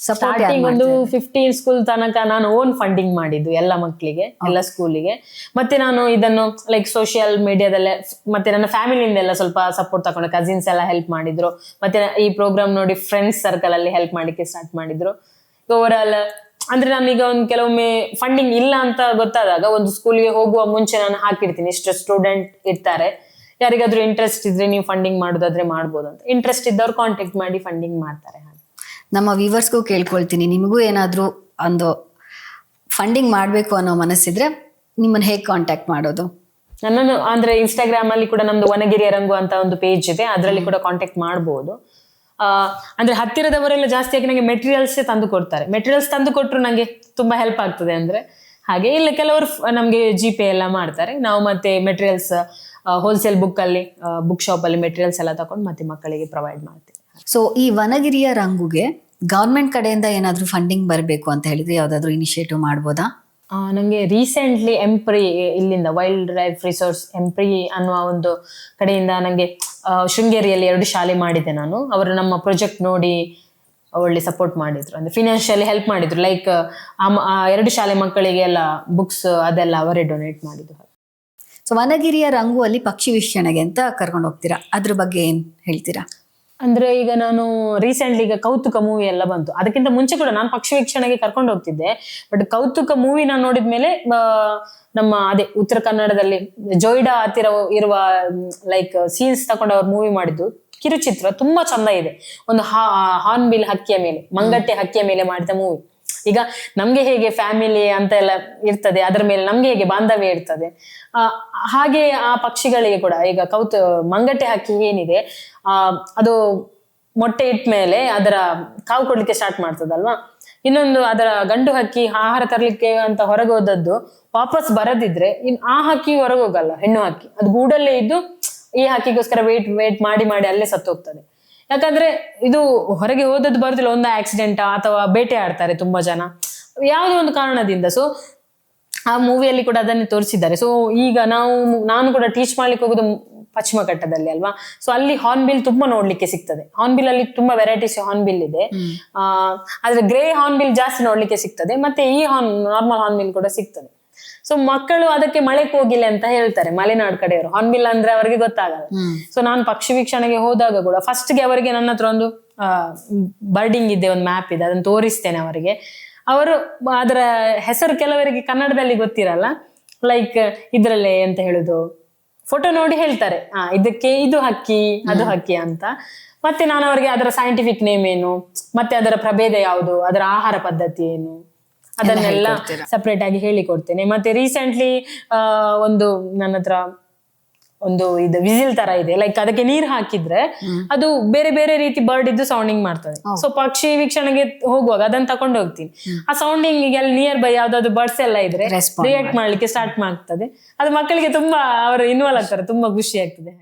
ಸ್ಟಾರ್ಟಿಂಗ್ ಒಂದು 15 ಸ್ಕೂಲ್ ತನಕ ನಾನು ಓನ್ ಫಂಡಿಂಗ್ ಮಾಡಿದ್ದು ಎಲ್ಲ ಮಕ್ಕಳಿಗೆ, ಎಲ್ಲ ಸ್ಕೂಲಿಗೆ. ಮತ್ತೆ ನಾನು ಇದನ್ನು ಲೈಕ್ ಸೋಷಿಯಲ್ ಮೀಡಿಯಾದಲ್ಲೇ ಮತ್ತೆ ನನ್ನ ಫ್ಯಾಮಿಲಿಯಿಂದೆಲ್ಲ ಸ್ವಲ್ಪ ಸಪೋರ್ಟ್ ತಗೊಂಡು, ಕಸಿನ್ಸ್ ಎಲ್ಲ ಹೆಲ್ಪ್ ಮಾಡಿದ್ರು. ಮತ್ತೆ ಈ ಪ್ರೋಗ್ರಾಮ್ ನೋಡಿ ಫ್ರೆಂಡ್ಸ್ ಸರ್ಕಲ್ ಅಲ್ಲಿ ಹೆಲ್ಪ್ ಮಾಡ್ಲಿಕ್ಕೆ ಸ್ಟಾರ್ಟ್ ಮಾಡಿದ್ರು. ಓವರ್ ಆಲ್ ಅಂದ್ರೆ ನಾನೀಗ ಒಂದು ಕೆಲವೊಮ್ಮೆ ಫಂಡಿಂಗ್ ಇಲ್ಲ ಅಂತ ಗೊತ್ತಾದಾಗ ಒಂದು ಸ್ಕೂಲ್ಗೆ ಹೋಗುವ ಮುಂಚೆ ನಾನು ಹಾಕಿರ್ತೀನಿ, ಇಷ್ಟು ಸ್ಟೂಡೆಂಟ್ ಇರ್ತಾರೆ, ಯಾರಿಗಾದ್ರೂ ಇಂಟ್ರೆಸ್ಟ್ ಇದ್ರೆ ನೀವು ಫಂಡಿಂಗ್ ಮಾಡೋದಾದ್ರೆ ಮಾಡ್ಬೋದು ಅಂತ. ಇಂಟ್ರೆಸ್ಟ್ ಇದ್ದವ್ರು ಕಾಂಟ್ಯಾಕ್ಟ್ ಮಾಡಿ ಫಂಡಿಂಗ್ ಮಾಡ್ತಾರೆ. ನಮ್ಮ ವ್ಯೂವರ್ಸ್ಗೂ ಕೇಳ್ಕೊಳ್ತೀನಿ, ನಿಮಗೂ ಏನಾದರೂ ಒಂದು ಫಂಡಿಂಗ್ ಮಾಡಬೇಕು ಅನ್ನೋ ಮನಸ್ಸಿದ್ರೆ ನಿಮ್ಮನ್ನು ಹೇಗೆ ಕಾಂಟ್ಯಾಕ್ಟ್ ಮಾಡೋದು? ನನ್ನನ್ನು ಅಂದ್ರೆ ಇನ್ಸ್ಟಾಗ್ರಾಮ್ ಅಲ್ಲಿ ಕೂಡ ನಮ್ದು ವನಗಿರಿಯ ರಂಗು ಅಂತ ಒಂದು ಪೇಜ್ ಇದೆ, ಅದರಲ್ಲಿ ಕೂಡ ಕಾಂಟ್ಯಾಕ್ಟ್ ಮಾಡ್ಬೋದು. ಅಂದ್ರೆ ಹತ್ತಿರದವರೆಲ್ಲ ಜಾಸ್ತಿಯಾಗಿ ನಂಗೆ ಮೆಟೀರಿಯಲ್ಸ್ ತಂದು ಕೊಡ್ತಾರೆ. ಮೆಟೀರಿಯಲ್ಸ್ ತಂದು ಕೊಟ್ಟರು ನಂಗೆ ತುಂಬಾ ಹೆಲ್ಪ್ ಆಗ್ತದೆ. ಅಂದ್ರೆ ಹಾಗೆ ಇಲ್ಲ ಕೆಲವರು ನಮ್ಗೆ GPay ಎಲ್ಲ ಮಾಡ್ತಾರೆ. ನಾವು ಮತ್ತೆ ಮೆಟೀರಿಯಲ್ಸ್ ಹೋಲ್ಸೇಲ್ ಬುಕ್ ಶಾಪ್ ಅಲ್ಲಿ ಮೆಟೀರಿಯಲ್ಸ್ ಎಲ್ಲ ತಗೊಂಡು ಮತ್ತೆ ಮಕ್ಕಳಿಗೆ ಪ್ರೊವೈಡ್ ಮಾಡ್ತೀವಿ. ಸೊ ಈ ವನಗಿರಿಯ ರಂಗುಗೆ ಗವರ್ಮೆಂಟ್ ಕಡೆಯಿಂದ ಏನಾದರೂ ಫಂಡಿಂಗ್ ಬರಬೇಕು ಅಂತ ಹೇಳಿದ್ರೆ ಯಾವ್ದಾದ್ರು ಇನಿಷಿಯೇಟಿವ್ ಮಾಡ್ಬೋದಾ? ನಂಗೆ ರೀಸೆಂಟ್ಲಿ ಎಂಪ್ರಿ ಇಲ್ಲಿಂದ ವೈಲ್ಡ್ ಲೈಫ್ ರಿಸೋರ್ಸ್ ಎಂಪ್ರಿ ಅನ್ನುವ ಒಂದು ಕಡೆಯಿಂದ ನಂಗೆ ಶೃಂಗೇರಿಯಲ್ಲಿ 2 ಶಾಲೆ ಮಾಡಿದ್ದೆ ನಾನು. ಅವರು ನಮ್ಮ ಪ್ರಾಜೆಕ್ಟ್ ನೋಡಿ ಒಳ್ಳೆ ಸಪೋರ್ಟ್ ಮಾಡಿದ್ರು, ಅಂದ್ರೆ ಫಿನಾನ್ಷಿಯಲಿ ಹೆಲ್ಪ್ ಮಾಡಿದ್ರು. ಲೈಕ್ 2 ಶಾಲೆ ಮಕ್ಕಳಿಗೆ ಎಲ್ಲ ಬುಕ್ಸ್ ಅದೆಲ್ಲ ಅವರೇ ಡೊನೇಟ್ ಮಾಡಿದ್ರು. ಸೊ ವನಗಿರಿಯ ರಂಗು ಅಲ್ಲಿ ಪಕ್ಷಿ ವೀಕ್ಷಣೆಗೆ ಅಂತ ಕರ್ಕೊಂಡು ಹೋಗ್ತೀರಾ, ಅದ್ರ ಬಗ್ಗೆ ಏನ್ ಹೇಳ್ತೀರಾ? ಅಂದ್ರೆ ಈಗ ನಾನು ರೀಸೆಂಟ್ಲಿ ಈಗ ಕೌತುಕ ಮೂವಿ ಎಲ್ಲ ಬಂತು, ಅದಕ್ಕಿಂತ ಮುಂಚೆ ಕೂಡ ನಾನು ಪಕ್ಷಿ ವೀಕ್ಷಣೆಗೆ ಕರ್ಕೊಂಡು ಹೋಗ್ತಿದ್ದೆ. ಬಟ್ ಕೌತುಕ ಮೂವಿ ನಾನು ನೋಡಿದ್ಮೇಲೆ ನಮ್ಮ ಅದೇ ಉತ್ತರ ಕನ್ನಡದಲ್ಲಿ ಜೋಯಿಡಾ ಹತ್ತಿರ ಇರುವ ಲೈಕ್ ಸೀನ್ಸ್ ತಗೊಂಡು ಅವ್ರು ಮೂವಿ ಮಾಡಿದ್ದು ಕಿರುಚಿತ್ರ ತುಂಬಾ ಚಂದ ಇದೆ. ಒಂದು ಹಾರ್ನ್ಬಿಲ್ ಹಕ್ಕಿಯ ಮೇಲೆ, ಮಂಗಟ್ಟೆ ಹಕ್ಕಿಯ ಮೇಲೆ ಮಾಡಿದ ಮೂವಿ. ಈಗ ನಮ್ಗೆ ಹೇಗೆ ಫ್ಯಾಮಿಲಿ ಅಂತ ಎಲ್ಲ ಇರ್ತದೆ, ಅದರ ಮೇಲೆ ನಮ್ಗೆ ಹೇಗೆ ಬಾಂಧವ್ಯ ಇರ್ತದೆ, ಹಾಗೆ ಆ ಪಕ್ಷಿಗಳಿಗೆ ಕೂಡ ಈಗ ಮಂಗಟ್ಟೆ ಹಕ್ಕಿ ಏನಿದೆ, ಅದು ಮೊಟ್ಟೆ ಇಟ್ಟ ಮೇಲೆ ಅದರ ಕಾವು ಕೊಡ್ಲಿಕ್ಕೆ ಸ್ಟಾರ್ಟ್ ಮಾಡ್ತದಲ್ವಾ. ಇನ್ನೊಂದು ಅದರ ಗಂಡು ಹಕ್ಕಿ ಆಹಾರ ತರ್ಲಿಕ್ಕೆ ಅಂತ ಹೊರಗೆ ಹೋದದ್ದು ವಾಪಸ್ ಬರದಿದ್ರೆ ಆ ಹಕ್ಕಿ ಹೊರಗೆ ಹೋಗಲ್ಲ, ಹೆಣ್ಣು ಹಕ್ಕಿ ಅದು ಗೂಡಲ್ಲೇ ಇದ್ದು ಈ ಹಕ್ಕಿಗೋಸ್ಕರ ವೇಟ್ ಮಾಡಿ ಅಲ್ಲೇ ಸತ್ತು ಹೋಗ್ತದೆ. ಯಾಕಂದ್ರೆ ಇದು ಹೊರಗೆ ಹೋದದ್ದು ಬರುದಿಲ್ಲ, ಒಂದು ಆಕ್ಸಿಡೆಂಟ್ ಅಥವಾ ಬೇಟೆ ಆಡ್ತಾರೆ ತುಂಬಾ ಜನ ಯಾವುದೋ ಒಂದು ಕಾರಣದಿಂದ. ಸೊ ಆ ಮೂವಿಯಲ್ಲಿ ಕೂಡ ಅದನ್ನೇ ತೋರಿಸಿದ್ದಾರೆ. ಸೊ ಈಗ ನಾನು ಕೂಡ ಟೀಚ್ ಮಾಡ್ಲಿಕ್ಕೆ ಹೋಗುದು ಪಶ್ಚಿಮ ಘಟ್ಟದಲ್ಲಿ ಅಲ್ವಾ. ಸೊ ಅಲ್ಲಿ ಹಾರ್ನ್ಬಿಲ್ ತುಂಬಾ ನೋಡ್ಲಿಕ್ಕೆ ಸಿಗ್ತದೆ. ಹಾರ್ನ್ಬಿಲ್ ಅಲ್ಲಿ ತುಂಬಾ ವೆರೈಟೀಸ್ ಹಾರ್ನ್ಬಿಲ್ ಇದೆ. ಆದ್ರೆ ಗ್ರೇ ಹಾರ್ನ್ಬಿಲ್ ಜಾಸ್ತಿ ನೋಡ್ಲಿಕ್ಕೆ ಸಿಗ್ತದೆ, ಮತ್ತೆ ಈ ನಾರ್ಮಲ್ ಹಾರ್ನ್ಬಿಲ್ ಕೂಡ ಸಿಗ್ತದೆ. ಸೊ ಮಕ್ಕಳು ಅದಕ್ಕೆ ಮಳೆಗೆ ಹೋಗಿಲ್ಲ ಅಂತ ಹೇಳ್ತಾರೆ ಮಲೆನಾಡು ಕಡೆಯವರು, ಹಾರ್ನ್ಬಿಲ್ ಅಂದ್ರೆ ಅವರಿಗೆ ಗೊತ್ತಾಗಲ್ಲ. ಸೊ ನಾನು ಪಕ್ಷಿ ವೀಕ್ಷಣೆಗೆ ಹೋದಾಗ ಕೂಡ ಫಸ್ಟ್ಗೆ ಅವರಿಗೆ ನನ್ನ ಹತ್ರ ಒಂದು ಬರ್ಡಿಂಗ್ ಇದೆ, ಒಂದು ಮ್ಯಾಪ್ ಇದೆ, ಅದನ್ನು ತೋರಿಸ್ತೇನೆ ಅವರಿಗೆ. ಅವರು ಅದರ ಹೆಸರು ಕೆಲವರಿಗೆ ಕನ್ನಡದಲ್ಲಿ ಗೊತ್ತಿರಲ್ಲ, ಲೈಕ್ ಇದ್ರಲ್ಲೇ ಅಂತ ಹೇಳುದು ಫೋಟೋ ನೋಡಿ ಹೇಳ್ತಾರೆ, ಇದಕ್ಕೆ ಇದು ಹಕ್ಕಿ ಅದು ಹಕ್ಕಿ ಅಂತ. ಮತ್ತೆ ನಾನು ಅವರಿಗೆ ಅದರ ಸೈಂಟಿಫಿಕ್ ನೇಮ್ ಏನು, ಮತ್ತೆ ಅದರ ಪ್ರಭೇದ ಯಾವುದು, ಅದರ ಆಹಾರ ಪದ್ಧತಿ ಏನು, ಅದನ್ನೆಲ್ಲ ಸಪ್ರೇಟ್ ಆಗಿ ಹೇಳಿಕೊಡ್ತೇನೆ. ಮತ್ತೆ ರೀಸೆಂಟ್ಲಿ ನನ್ನ ಹತ್ರ ಒಂದು ಇದು ವಿಸಿಲ್ ತರ ಇದೆ, ಲೈಕ್ ಅದಕ್ಕೆ ನೀರ್ ಹಾಕಿದ್ರೆ ಅದು ಬೇರೆ ಬೇರೆ ರೀತಿ ಬರ್ಡ್ ಇದ್ದು ಸೌಂಡಿಂಗ್ ಮಾಡ್ತದೆ. ಸೊ ಪಕ್ಷಿ ವೀಕ್ಷಣೆಗೆ ಹೋಗುವಾಗ ಅದನ್ನ ತಕೊಂಡು ಹೋಗ್ತೀನಿ. ಆ ಸೌಂಡಿಂಗ್ ಅಲ್ಲಿ ನಿಯರ್ ಬೈ ಯಾವ್ದಾದ್ರು ಬರ್ಡ್ಸ್ ಎಲ್ಲ ಇದ್ರೆ ರಿಯಾಕ್ಟ್ ಮಾಡ್ಲಿಕ್ಕೆ ಸ್ಟಾರ್ಟ್ ಮಾಡ್ತದೆ. ಅದು ಮಕ್ಕಳಿಗೆ ತುಂಬಾ ಅವರು ಇನ್ವಾಲ್ವ್ ಆಗ್ತಾರೆ, ತುಂಬಾ ಖುಷಿ ಆಗ್ತದೆ.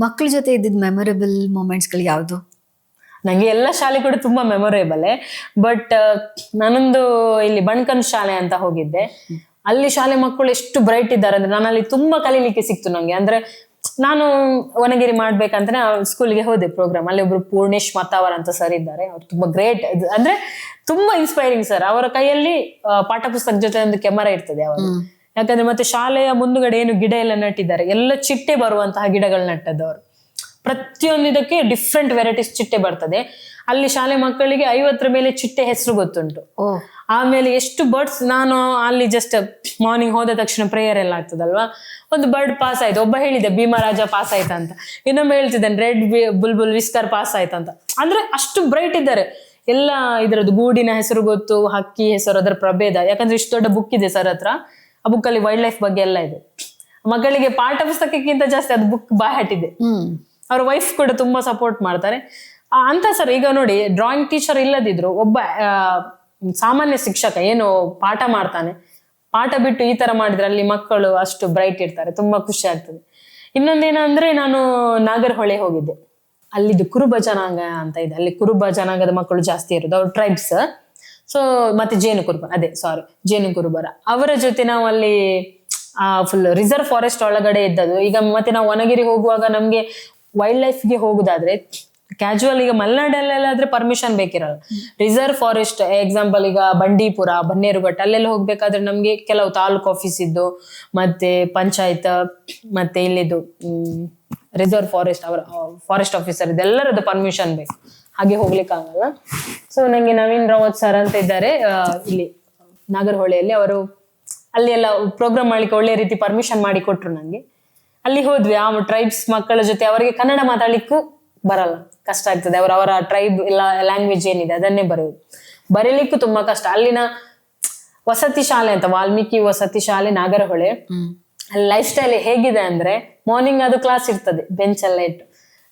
ಮಕ್ಕಳ ಜೊತೆ ಇದ್ದಿದ್ ಮೆಮೊರೇಬಲ್ ಮೂಮೆಂಟ್ಸ್ ಗಳು ಯಾವ್ದು? ನಂಗೆ ಎಲ್ಲ ಶಾಲೆ ಕೂಡ ತುಂಬಾ ಮೆಮೊರೇಬಲ್. ಬಟ್ ನಾನೊಂದು ಇಲ್ಲಿ ಬಣ್ಕನ್ ಶಾಲೆ ಅಂತ ಹೋಗಿದ್ದೆ. ಅಲ್ಲಿ ಶಾಲೆ ಮಕ್ಕಳು ಎಷ್ಟು ಬ್ರೈಟ್ ಇದ್ದಾರೆ ಅಂದ್ರೆ ನಾನಲ್ಲಿ ತುಂಬಾ ಕಲೀಲಿಕ್ಕೆ ಸಿಕ್ತು ನಂಗೆ. ಅಂದ್ರೆ ನಾನು ವನಗಿರಿ ಮಾಡ್ಬೇಕಂತ ಸ್ಕೂಲ್ಗೆ ಹೋದೆ ಪ್ರೋಗ್ರಾಮ್. ಅಲ್ಲಿ ಒಬ್ರು ಪೂರ್ಣೇಶ್ ಮತಾವರ್ ಅಂತ ಸರ್ ಇದ್ದಾರೆ, ಅವ್ರು ತುಂಬಾ ಗ್ರೇಟ್, ಅಂದ್ರೆ ತುಂಬಾ ಇನ್ಸ್ಪೈರಿಂಗ್ ಸರ್. ಅವರ ಕೈಯಲ್ಲಿ ಪಾಠ ಪುಸ್ತಕ ಜೊತೆ ಒಂದು ಕ್ಯಾಮರಾ ಇರ್ತದೆ ಅವರು. ಯಾಕಂದ್ರೆ ಮತ್ತೆ ಶಾಲೆಯ ಮುಂದುಗಡೆ ಏನು ಗಿಡ ಎಲ್ಲ ನಟ್ಟಿದ್ದಾರೆ, ಎಲ್ಲ ಚಿಟ್ಟೆ ಬರುವಂತಹ ಗಿಡಗಳು ನಟ್ಟದವರು. ಪ್ರತಿಯೊಂದು ಇದಕ್ಕೆ ಡಿಫ್ರೆಂಟ್ ವೆರೈಟೀಸ್ ಚಿಟ್ಟೆ ಬರ್ತದೆ. ಅಲ್ಲಿ ಶಾಲೆ ಮಕ್ಕಳಿಗೆ 50 ಮೇಲೆ ಚಿಟ್ಟೆ ಹೆಸರು ಗೊತ್ತುಂಟು. ಆಮೇಲೆ ಎಷ್ಟು ಬರ್ಡ್ಸ್, ನಾನು ಅಲ್ಲಿ ಜಸ್ಟ್ ಮಾರ್ನಿಂಗ್ ಹೋದ ತಕ್ಷಣ ಪ್ರೇಯರ್ ಎಲ್ಲ ಆಗ್ತದಲ್ವಾ, ಒಂದು ಬರ್ಡ್ ಪಾಸ್ ಆಯ್ತು. ಒಬ್ಬ ಹೇಳಿದೆ ಭೀಮರಾಜ ಪಾಸ್ ಆಯ್ತಂತ, ಇನ್ನೊಮ್ಮೆ ಹೇಳ್ತಿದ್ದಾನೆ ರೆಡ್ ಬುಲ್ಬುಲ್ ವಿಸ್ಕರ್ ಪಾಸ್ ಆಯ್ತಂತ. ಅಂದ್ರೆ ಅಷ್ಟು ಬ್ರೈಟ್ ಇದ್ದಾರೆ. ಎಲ್ಲ ಇದರದ್ದು ಗೂಡಿನ ಹೆಸರು ಗೊತ್ತು, ಹಕ್ಕಿ ಹೆಸರು, ಅದರ ಪ್ರಭೇದ. ಯಾಕಂದ್ರೆ ಇಷ್ಟು ದೊಡ್ಡ ಬುಕ್ ಇದೆ ಸರ್ ಹತ್ರ, ಆ ಬುಕ್ ಅಲ್ಲಿ ವೈಲ್ಡ್ ಲೈಫ್ ಬಗ್ಗೆ ಎಲ್ಲ ಇದೆ. ಮಕ್ಕಳಿಗೆ ಪಾಠ ಪುಸ್ತಕಕ್ಕಿಂತ ಜಾಸ್ತಿ ಅದು ಬುಕ್ ಬಾಯಾಟಿದೆ. ಅವ್ರ ವೈಫ್ ಕೂಡ ತುಂಬಾ ಸಪೋರ್ಟ್ ಮಾಡ್ತಾರೆ ಅಂತ ಸರ್. ಈಗ ನೋಡಿ, ಡ್ರಾಯಿಂಗ್ ಟೀಚರ್ ಇಲ್ಲದಿದ್ರು ಒಬ್ಬ ಸಾಮಾನ್ಯ ಶಿಕ್ಷಕ ಏನು ಪಾಠ ಮಾಡ್ತಾನೆ, ಪಾಠ ಬಿಟ್ಟು ಈ ತರ ಮಾಡಿದ್ರೆ ಅಲ್ಲಿ ಮಕ್ಕಳು ಅಷ್ಟು ಬ್ರೈಟ್ ಇರ್ತಾರೆ, ತುಂಬಾ ಖುಷಿ ಆಗ್ತದೆ. ಇನ್ನೊಂದೇನಂದ್ರೆ ನಾನು ನಾಗರಹೊಳೆ ಹೋಗಿದ್ದೆ. ಅಲ್ಲಿದ್ದು ಕುರುಬ ಜನಾಂಗ ಅಂತ ಇದೆ, ಅಲ್ಲಿ ಕುರುಬ ಜನಾಂಗದ ಮಕ್ಕಳು ಜಾಸ್ತಿ ಇರೋದು, ಅವ್ರ ಟ್ರೈಬ್ಸ್. ಸೊ ಮತ್ತೆ ಜೇನು ಕುರುಬರ ಜೇನು ಕುರುಬರ ಅವರ ಜೊತೆ ನಾವು ಅಲ್ಲಿ ಫುಲ್ ರಿಸರ್ವ್ ಫಾರೆಸ್ಟ್ ಒಳಗಡೆ ಇದ್ದದ್ದು. ಈಗ ಮತ್ತೆ ನಾವು ವನಗಿರಿ ಹೋಗುವಾಗ ನಮ್ಗೆ ವೈಲ್ಡ್ ಲೈಫ್ಗೆ ಹೋಗುದಾದ್ರೆ ಕ್ಯಾಜುವಲ್, ಈಗ ಮಲೆನಾಡಲ್ಲಾದ್ರೆ ಪರ್ಮಿಷನ್ ಬೇಕಿರಲ್ಲ. ರಿಸರ್ವ್ ಫಾರೆಸ್ಟ್ ಎಕ್ಸಾಂಪಲ್ ಈಗ ಬಂಡೀಪುರ, ಬನ್ನೇರುಘಟ್ಟ ಅಲ್ಲೆಲ್ಲ ಹೋಗ್ಬೇಕಾದ್ರೆ ನಮ್ಗೆ ಕೆಲವು ತಾಲೂಕು ಆಫೀಸ್ ಇದ್ದು ಮತ್ತೆ ಪಂಚಾಯತ್ ಮತ್ತೆ ಇಲ್ಲಿದ್ದು ರಿಸರ್ವ್ ಫಾರೆಸ್ಟ್ ಅವರ ಫಾರೆಸ್ಟ್ ಆಫೀಸರ್ ಇದೆಲ್ಲರದ್ದು ಪರ್ಮಿಷನ್ ಬೇಕು, ಹಾಗೆ ಹೋಗ್ಲಿಕ್ಕೆ ಆಗಲ್ಲ. ಸೊ ನಂಗೆ ನವೀನ್ ರಾವತ್ ಸರ್ ಅಂತ ಇದ್ದಾರೆ ಇಲ್ಲಿ ನಾಗರಹೊಳೆಯಲ್ಲಿ, ಅವರು ಅಲ್ಲಿ ಎಲ್ಲ ಪ್ರೋಗ್ರಾಮ್ ಮಾಡ್ಲಿಕ್ಕೆ ಒಳ್ಳೆ ರೀತಿ ಪರ್ಮಿಷನ್ ಮಾಡಿ ಕೊಟ್ರು ನಂಗೆ. ಅಲ್ಲಿ ಹೋದ್ವಿ, ಆ ಟ್ರೈಬ್ಸ್ ಮಕ್ಕಳ ಜೊತೆ. ಅವರಿಗೆ ಕನ್ನಡ ಮಾತಾಡ್ಲಿಕ್ಕೂ ಬರಲ್ಲ, ಕಷ್ಟ ಆಗ್ತದೆ. ಅವರ ಟ್ರೈಬ್ ಇಲ್ಲ ಲ್ಯಾಂಗ್ವೇಜ್ ಏನಿದೆ ಅದನ್ನೇ ಬರೀಲಿಕ್ಕೂ ತುಂಬಾ ಕಷ್ಟ. ಅಲ್ಲಿನ ವಸತಿ ಶಾಲೆ ಅಂತ, ವಾಲ್ಮೀಕಿ ವಸತಿ ಶಾಲೆ ನಾಗರಹೊಳೆ, ಅಲ್ಲಿ ಲೈಫ್ ಸ್ಟೈಲ್ ಹೇಗಿದೆ ಅಂದ್ರೆ ಮಾರ್ನಿಂಗ್ ಅದು ಕ್ಲಾಸ್ ಇರ್ತದೆ, ಬೆಂಚ್ ಎಲ್ಲ ಇಟ್ಟು,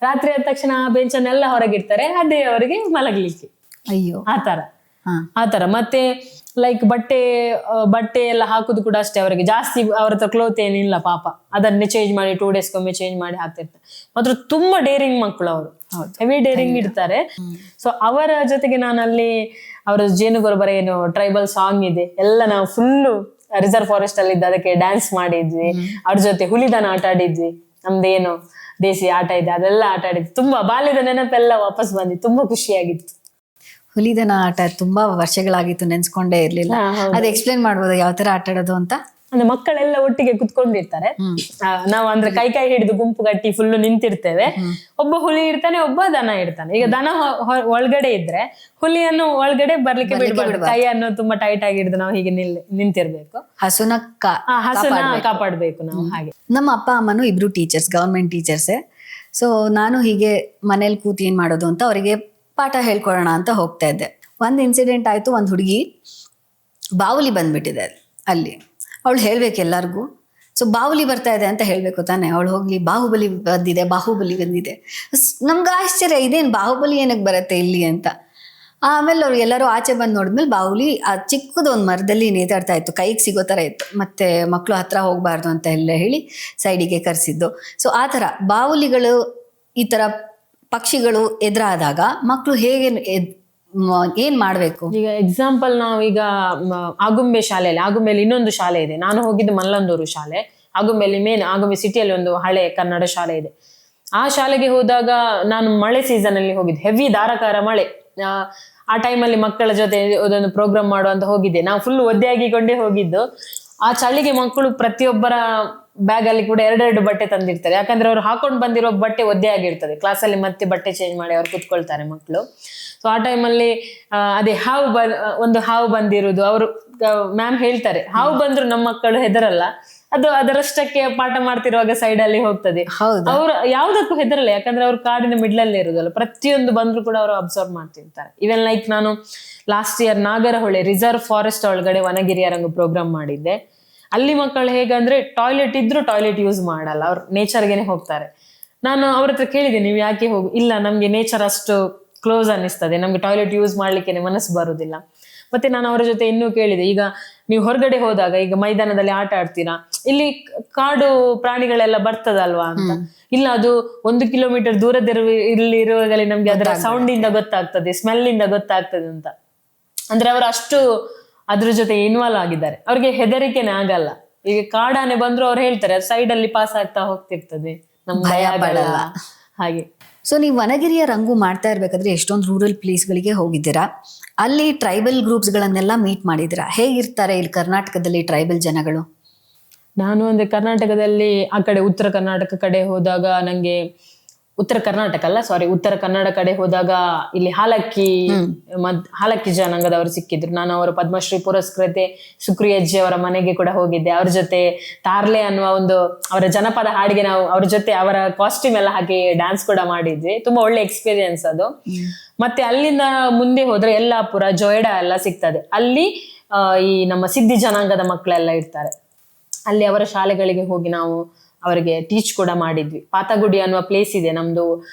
ರಾತ್ರಿ ಆದ ತಕ್ಷಣ ಆ ಬೆಂಚನ್ನೆಲ್ಲ ಹೊರಗಿಡ್ತಾರೆ, ಅದೇ ಅವರಿಗೆ ಮಲಗಲಿಕ್ಕೆ. ಅಯ್ಯೋ, ಆತರ. ಮತ್ತೆ ಲೈಕ್ ಬಟ್ಟೆ ಎಲ್ಲ ಹಾಕುದು ಕೂಡ ಅಷ್ಟೇ, ಅವರಿಗೆ ಜಾಸ್ತಿ ಅವ್ರ ಹತ್ರ ಕ್ಲೋತ್ ಏನಿಲ್ಲ ಪಾಪ, ಅದನ್ನೇ ಚೇಂಜ್ ಮಾಡಿ 2 ಡೇಸ್ಗೊಮ್ಮೆ ಚೇಂಜ್ ಮಾಡಿ ಹಾಕ್ತಿರ್ತಾರೆ. ಮಾತ್ರ ತುಂಬಾ ಡೇರಿಂಗ್ ಮಕ್ಕಳು ಅವರು, ಹೆವಿ ಡೇರಿಂಗ್ ಇಡ್ತಾರೆ. ಸೊ ಅವರ ಜೊತೆಗೆ ನಾನು ಅಲ್ಲಿ ಅವರ ಜೇನುಗೊರಬರ ಏನು ಟ್ರೈಬಲ್ ಸಾಂಗ್ ಇದೆ ಎಲ್ಲ ನಾವು ಫುಲ್ಲು ರಿಸರ್ವ್ ಫಾರೆಸ್ಟ್ ಅಲ್ಲಿ ಇದ್ದ, ಅದಕ್ಕೆ ಡ್ಯಾನ್ಸ್ ಮಾಡಿದ್ವಿ. ಅವ್ರ ಜೊತೆ ಹುಲಿದನ ಆಟ ಆಡಿದ್ವಿ, ನಮ್ದೇನು ದೇಸಿ ಆಟ ಇದೆ ಅದೆಲ್ಲ ಆಟ ಆಡಿದ್ವಿ. ತುಂಬಾ ಬಾಲ್ಯದ ನೆನಪೆಲ್ಲ ವಾಪಸ್ ಬಂದಿತ್ತು, ತುಂಬಾ ಖುಷಿಯಾಗಿತ್ತು. ಹುಲಿದನ ಆಟ ತುಂಬಾ ವರ್ಷಗಳಾಗಿತ್ತು, ನೆನ್ಸ್ಕೊಂಡೇ ಇರ್ಲಿಲ್ಲ. ಅದು ಎಕ್ಸ್ಪ್ಲೇನ್ ಮಾಡ್ಬೋದು ಯಾವ ತರ ಆಟ ಆಡೋದು ಅಂತ? ಅಂದ್ರೆ ಮಕ್ಕಳೆಲ್ಲ ಒಟ್ಟಿಗೆ ಕುತ್ಕೊಂಡಿರ್ತಾರೆ, ನಾವು ಅಂದ್ರೆ ಕೈ ಹಿಡಿದು ಗುಂಪು ಕಟ್ಟಿ ಫುಲ್ ನಿಂತಿರ್ತೇವೆ. ಒಬ್ಬ ಹುಲಿ ಇರ್ತಾನೆ, ಒಬ್ಬ ದನ ಇರ್ತಾನೆ. ಈಗ ದನ ಒಳಗಡೆ ಇದ್ರೆ ಹುಲಿಯನ್ನು ಒಳಗಡೆ ಬರ್ಲಿಕ್ಕೆ ಬಿಡ್ಬಾರ್ದು, ಕೈಯನ್ನು ತುಂಬಾ ಟೈಟ್ ಆಗಿ ಹಿಡಿದು ನಾವು ಹೀಗೆ ನಿಂತಿರ್ಬೇಕು. ಹಸುನ ಕಾಪಾಡ್ಬೇಕು ನಾವು. ಹಾಗೆ ನಮ್ಮ ಅಪ್ಪ ಅಮ್ಮನು ಇಬ್ರು ಟೀಚರ್ಸ್, ಗವರ್ಮೆಂಟ್ ಟೀಚರ್ಸೇ. ಸೊ ನಾನು ಹೀಗೆ ಮನೇಲಿ ಕೂತಿ ಏನ್ ಮಾಡೋದು ಅಂತ ಅವರಿಗೆ ಪಾಠ ಹೇಳ್ಕೊಡೋಣ ಅಂತ ಹೋಗ್ತಾ ಇದ್ದೆ. ಒಂದು ಇನ್ಸಿಡೆಂಟ್ ಆಯ್ತು. ಒಂದು ಹುಡುಗಿ ಬಾವುಲಿ ಬಂದ್ಬಿಟ್ಟಿದೆ ಅಲ್ಲಿ, ಅವಳು ಹೇಳ್ಬೇಕು ಎಲ್ಲರಿಗೂ. ಸೊ ಬಾಹುಲಿ ಬರ್ತಾ ಇದೆ ಅಂತ ಹೇಳ್ಬೇಕು ತಾನೆ. ಅವಳು ಹೋಗ್ಲಿ ಬಾಹುಬಲಿ ಬಂದಿದೆ. ನಮ್ಗೆ ಆಶ್ಚರ್ಯ, ಇದೇನು ಬಾಹುಬಲಿ ಏನಕ್ಕೆ ಬರುತ್ತೆ ಇಲ್ಲಿ ಅಂತ. ಆಮೇಲೆ ಅವ್ರು ಎಲ್ಲರೂ ಆಚೆ ಬಂದು ನೋಡಿದ್ಮೇಲೆ ಬಾಹುಲಿ ಆ ಚಿಕ್ಕದು ಒಂದು ಮರದಲ್ಲಿ ನೇತಾಡ್ತಾ ಇತ್ತು, ಕೈಗೆ ಸಿಗೋ ಥರ ಇತ್ತು. ಮತ್ತೆ ಮಕ್ಕಳು ಹತ್ರ ಹೋಗ್ಬಾರ್ದು ಅಂತ ಎಲ್ಲ ಹೇಳಿ ಸೈಡಿಗೆ ಕರೆಸಿದ್ದು. ಸೊ ಆ ಥರ ಬಾಹುಲಿಗಳು, ಈ ಥರ ಪಕ್ಷಿಗಳು ಎದುರಾದಾಗ ಮಕ್ಕಳು ಹೇಗೆ ಏನ್ ಮಾಡ್ಬೇಕು? ಈಗ ಎಕ್ಸಾಂಪಲ್ ನಾವೀಗ ಆಗುಂಬೆ ಶಾಲೆಯಲ್ಲಿ, ಆಗುಂಬೆಯಲ್ಲಿ ಇನ್ನೊಂದು ಶಾಲೆ ಇದೆ, ನಾನು ಹೋಗಿದ್ದು ಮಲ್ಲಂದೂರು ಶಾಲೆ. ಆಗುಂಬೆಯಲ್ಲಿ ಆಗುಂಬೆ ಸಿಟಿಯಲ್ಲಿ ಒಂದು ಹಳೆ ಕನ್ನಡ ಶಾಲೆ ಇದೆ. ಆ ಶಾಲೆಗೆ ಹೋದಾಗ ನಾನು ಮಳೆ ಸೀಸನ್ ಅಲ್ಲಿ ಹೋಗಿದ್ದೆ, ಹೆವಿ ಧಾರಾಕಾರ ಮಳೆ. ಆ ಟೈಮಲ್ಲಿ ಮಕ್ಕಳ ಜೊತೆ ಅದೊಂದು ಪ್ರೋಗ್ರಾಮ್ ಮಾಡುವಂತ ಹೋಗಿದ್ದೆ. ನಾವು ಫುಲ್ ಒದ್ದೆಯಾಗಿಕೊಂಡೇ ಹೋಗಿದ್ದು. ಆ ಚಳಿಗೆ ಮಕ್ಕಳು ಪ್ರತಿಯೊಬ್ಬರ ಬ್ಯಾಗ್ ಅಲ್ಲಿ ಕೂಡ 2 ಬಟ್ಟೆ ತಂದಿರ್ತಾರೆ, ಯಾಕಂದ್ರೆ ಅವ್ರು ಹಾಕೊಂಡು ಬಂದಿರೋ ಬಟ್ಟೆ ಒದ್ದೆ ಆಗಿರ್ತದೆ. ಕ್ಲಾಸಲ್ಲಿ ಮತ್ತೆ ಬಟ್ಟೆ ಚೇಂಜ್ ಮಾಡಿ ಅವ್ರು ಕುತ್ಕೊಳ್ತಾರೆ ಮಕ್ಕಳು. ಸೊ ಆ ಟೈಮಲ್ಲಿ ಅದೇ ಒಂದು ಹಾವು ಬಂದಿರುವುದು, ಅವರು ಮ್ಯಾಮ್ ಹೇಳ್ತಾರೆ ಹಾವು ಬಂದ್ರು ನಮ್ಮ ಮಕ್ಕಳು ಹೆದರಲ್ಲ, ಅದು ಅದರಷ್ಟಕ್ಕೆ ಪಾಠ ಮಾಡ್ತಿರುವಾಗ ಸೈಡ್ ಅಲ್ಲಿ ಹೋಗ್ತದೆ. ಅವ್ರು ಯಾವ್ದಕ್ಕೂ ಹೆದರಲ್ಲ, ಯಾಕಂದ್ರೆ ಅವ್ರು ಕಾಡಿನ ಮಿಡ್ಲಲ್ಲಿ ಇರುದಲ್ಲ, ಪ್ರತಿಯೊಂದು ಬಂದ್ರು ಕೂಡ ಅವರು ಅಬ್ಸರ್ವ್ ಮಾಡ್ತಿರ್ತಾರೆ. ಈವನ್ ಲೈಕ್ ನಾನು last year Nagarahole reserve forest ಒಳಗಡೆ ವನಗಿರಿಯ ರಂಗು ಪ್ರೋಗ್ರಾಮ್ ಮಾಡಿದ್ದೆ. ಅಲ್ಲಿ ಮಕ್ಕಳು ಹೇಗಂದ್ರೆ ಟಾಯ್ಲೆಟ್ ಇದ್ರು ಟಾಯ್ಲೆಟ್ ಯೂಸ್ ಮಾಡಲ್ಲ, ಅವ್ರು ನೇಚರ್ಗೆನೆ ಹೋಗ್ತಾರೆ. ನಾನು ಅವ್ರ ಹತ್ರ ಕೇಳಿದೆ, ನೀವು ಯಾಕೆ ಇಲ್ಲ ನಮ್ಗೆ ನೇಚರ್ ಅಷ್ಟು ಕ್ಲೋಸ್ ಅನ್ನಿಸ್ತದೆ, ನಮ್ಗೆ ಟಾಯ್ಲೆಟ್ ಯೂಸ್ ಮಾಡ್ಲಿಕ್ಕೆ ಮನಸ್ಸು ಬರುದಿಲ್ಲ. ಮತ್ತೆ ನಾನು ಅವರ ಜೊತೆ ಇನ್ನೂ ಕೇಳಿದೆ, ಈಗ ನೀವು ಹೊರಗಡೆ ಹೋದಾಗ ಈಗ ಮೈದಾನದಲ್ಲಿ ಆಟ ಆಡ್ತೀರಾ, ಇಲ್ಲಿ ಕಾಡು ಪ್ರಾಣಿಗಳೆಲ್ಲ ಬರ್ತದಲ್ವಾ ಅಂತ. ಇಲ್ಲ, ಅದು 1 ಕಿಲೋಮೀಟರ್ ಇರುವಾಗಲೇ ನಮ್ಗೆ ಅದರ ಸೌಂಡ್ ಇಂದ ಗೊತ್ತಾಗ್ತದೆ, ಸ್ಮೆಲ್ ಇಂದ ಗೊತ್ತಾಗ್ತದೆ ಅಂತ. ಅಂದ್ರೆ ಅವರು ಅಷ್ಟು ಅದ್ರ ಜೊತೆ ಇನ್ವಾಲ್ವ್ ಆಗಿದ್ದಾರೆ, ಅವ್ರಿಗೆ ಹೆದರಿಕೆನೆ ಆಗಲ್ಲ. ಈಗ ಕಾಡಾನೆ ಬಂದ್ರು ಅವ್ರು ಹೇಳ್ತಾರೆ ಸೈಡ್ ಅಲ್ಲಿ ಪಾಸ್ ಆಗ್ತಾ ಹೋಗ್ತಿರ್ತದೆ, ನಮ್ಗೆ ಭಯ ಆಗಲ್ಲ ಹಾಗೆ. ಸೊ ನೀವು ವನಗಿರಿಯ ರಂಗು ಮಾಡ್ತಾ ಇರ್ಬೇಕಾದ್ರೆ ಎಷ್ಟೊಂದು ರೂರಲ್ ಪ್ಲೇಸ್ಗಳಿಗೆ ಹೋಗಿದ್ದೀರಾ, ಅಲ್ಲಿ ಟ್ರೈಬಲ್ ಗ್ರೂಪ್ಸ್ಗಳನ್ನೆಲ್ಲ ಮೀಟ್ ಮಾಡಿದ್ದೀರಾ. ಹೇಗಿರ್ತಾರೆ ಇಲ್ಲಿ ಕರ್ನಾಟಕದಲ್ಲಿ ಟ್ರೈಬಲ್ ಜನಗಳು? ನಾನು ಅಂದ್ರೆ ಕರ್ನಾಟಕದಲ್ಲಿ ಆ ಕಡೆ ಉತ್ತರ ಕರ್ನಾಟಕ ಕಡೆ ಹೋದಾಗ ನಂಗೆ ಉತ್ತರ ಕನ್ನಡ ಕಡೆ ಹೋದಾಗ ಇಲ್ಲಿ ಹಾಲಕ್ಕಿ ಜನಾಂಗದವರು ಸಿಕ್ಕಿದ್ರು. ನಾನು ಅವರ ಪದ್ಮಶ್ರೀ ಪುರಸ್ಕೃತೆ ಸುಕ್ರಿ ಅಜ್ಜಿ ಅವರ ಮನೆಗೆ ಕೂಡ ಹೋಗಿದ್ದೆ. ಅವ್ರ ಜೊತೆ ತಾರ್ಲೆ ಅನ್ನುವ ಒಂದು ಅವರ ಜನಪದ ಹಾಡಿಗೆ ನಾವು ಅವ್ರ ಜೊತೆ ಅವರ ಕಾಸ್ಟ್ಯೂಮ್ ಎಲ್ಲ ಹಾಕಿ ಡ್ಯಾನ್ಸ್ ಕೂಡ ಮಾಡಿದ್ವಿ. ತುಂಬಾ ಒಳ್ಳೆ ಎಕ್ಸ್ಪೀರಿಯನ್ಸ್ ಅದು. ಮತ್ತೆ ಅಲ್ಲಿಂದ ಮುಂದೆ ಹೋದ್ರೆ ಯಲ್ಲಾಪುರ, ಜೊಯ್ಡಾ ಎಲ್ಲ ಸಿಗ್ತದೆ. ಅಲ್ಲಿ ಈ ನಮ್ಮ ಸಿದ್ಧಿ ಜನಾಂಗದ ಮಕ್ಕಳೆಲ್ಲ ಇರ್ತಾರೆ. ಅಲ್ಲಿ ಅವರ ಶಾಲೆಗಳಿಗೆ ಹೋಗಿ ನಾವು ಅವರಿಗೆ ಟೀಚ್ ಕೂಡ ಮಾಡಿದ್ವಿ. ಪಾತಗುಡಿ ಅನ್ನುವ ಪ್ಲೇಸ್ ಇದೆ ನಮ್ದು,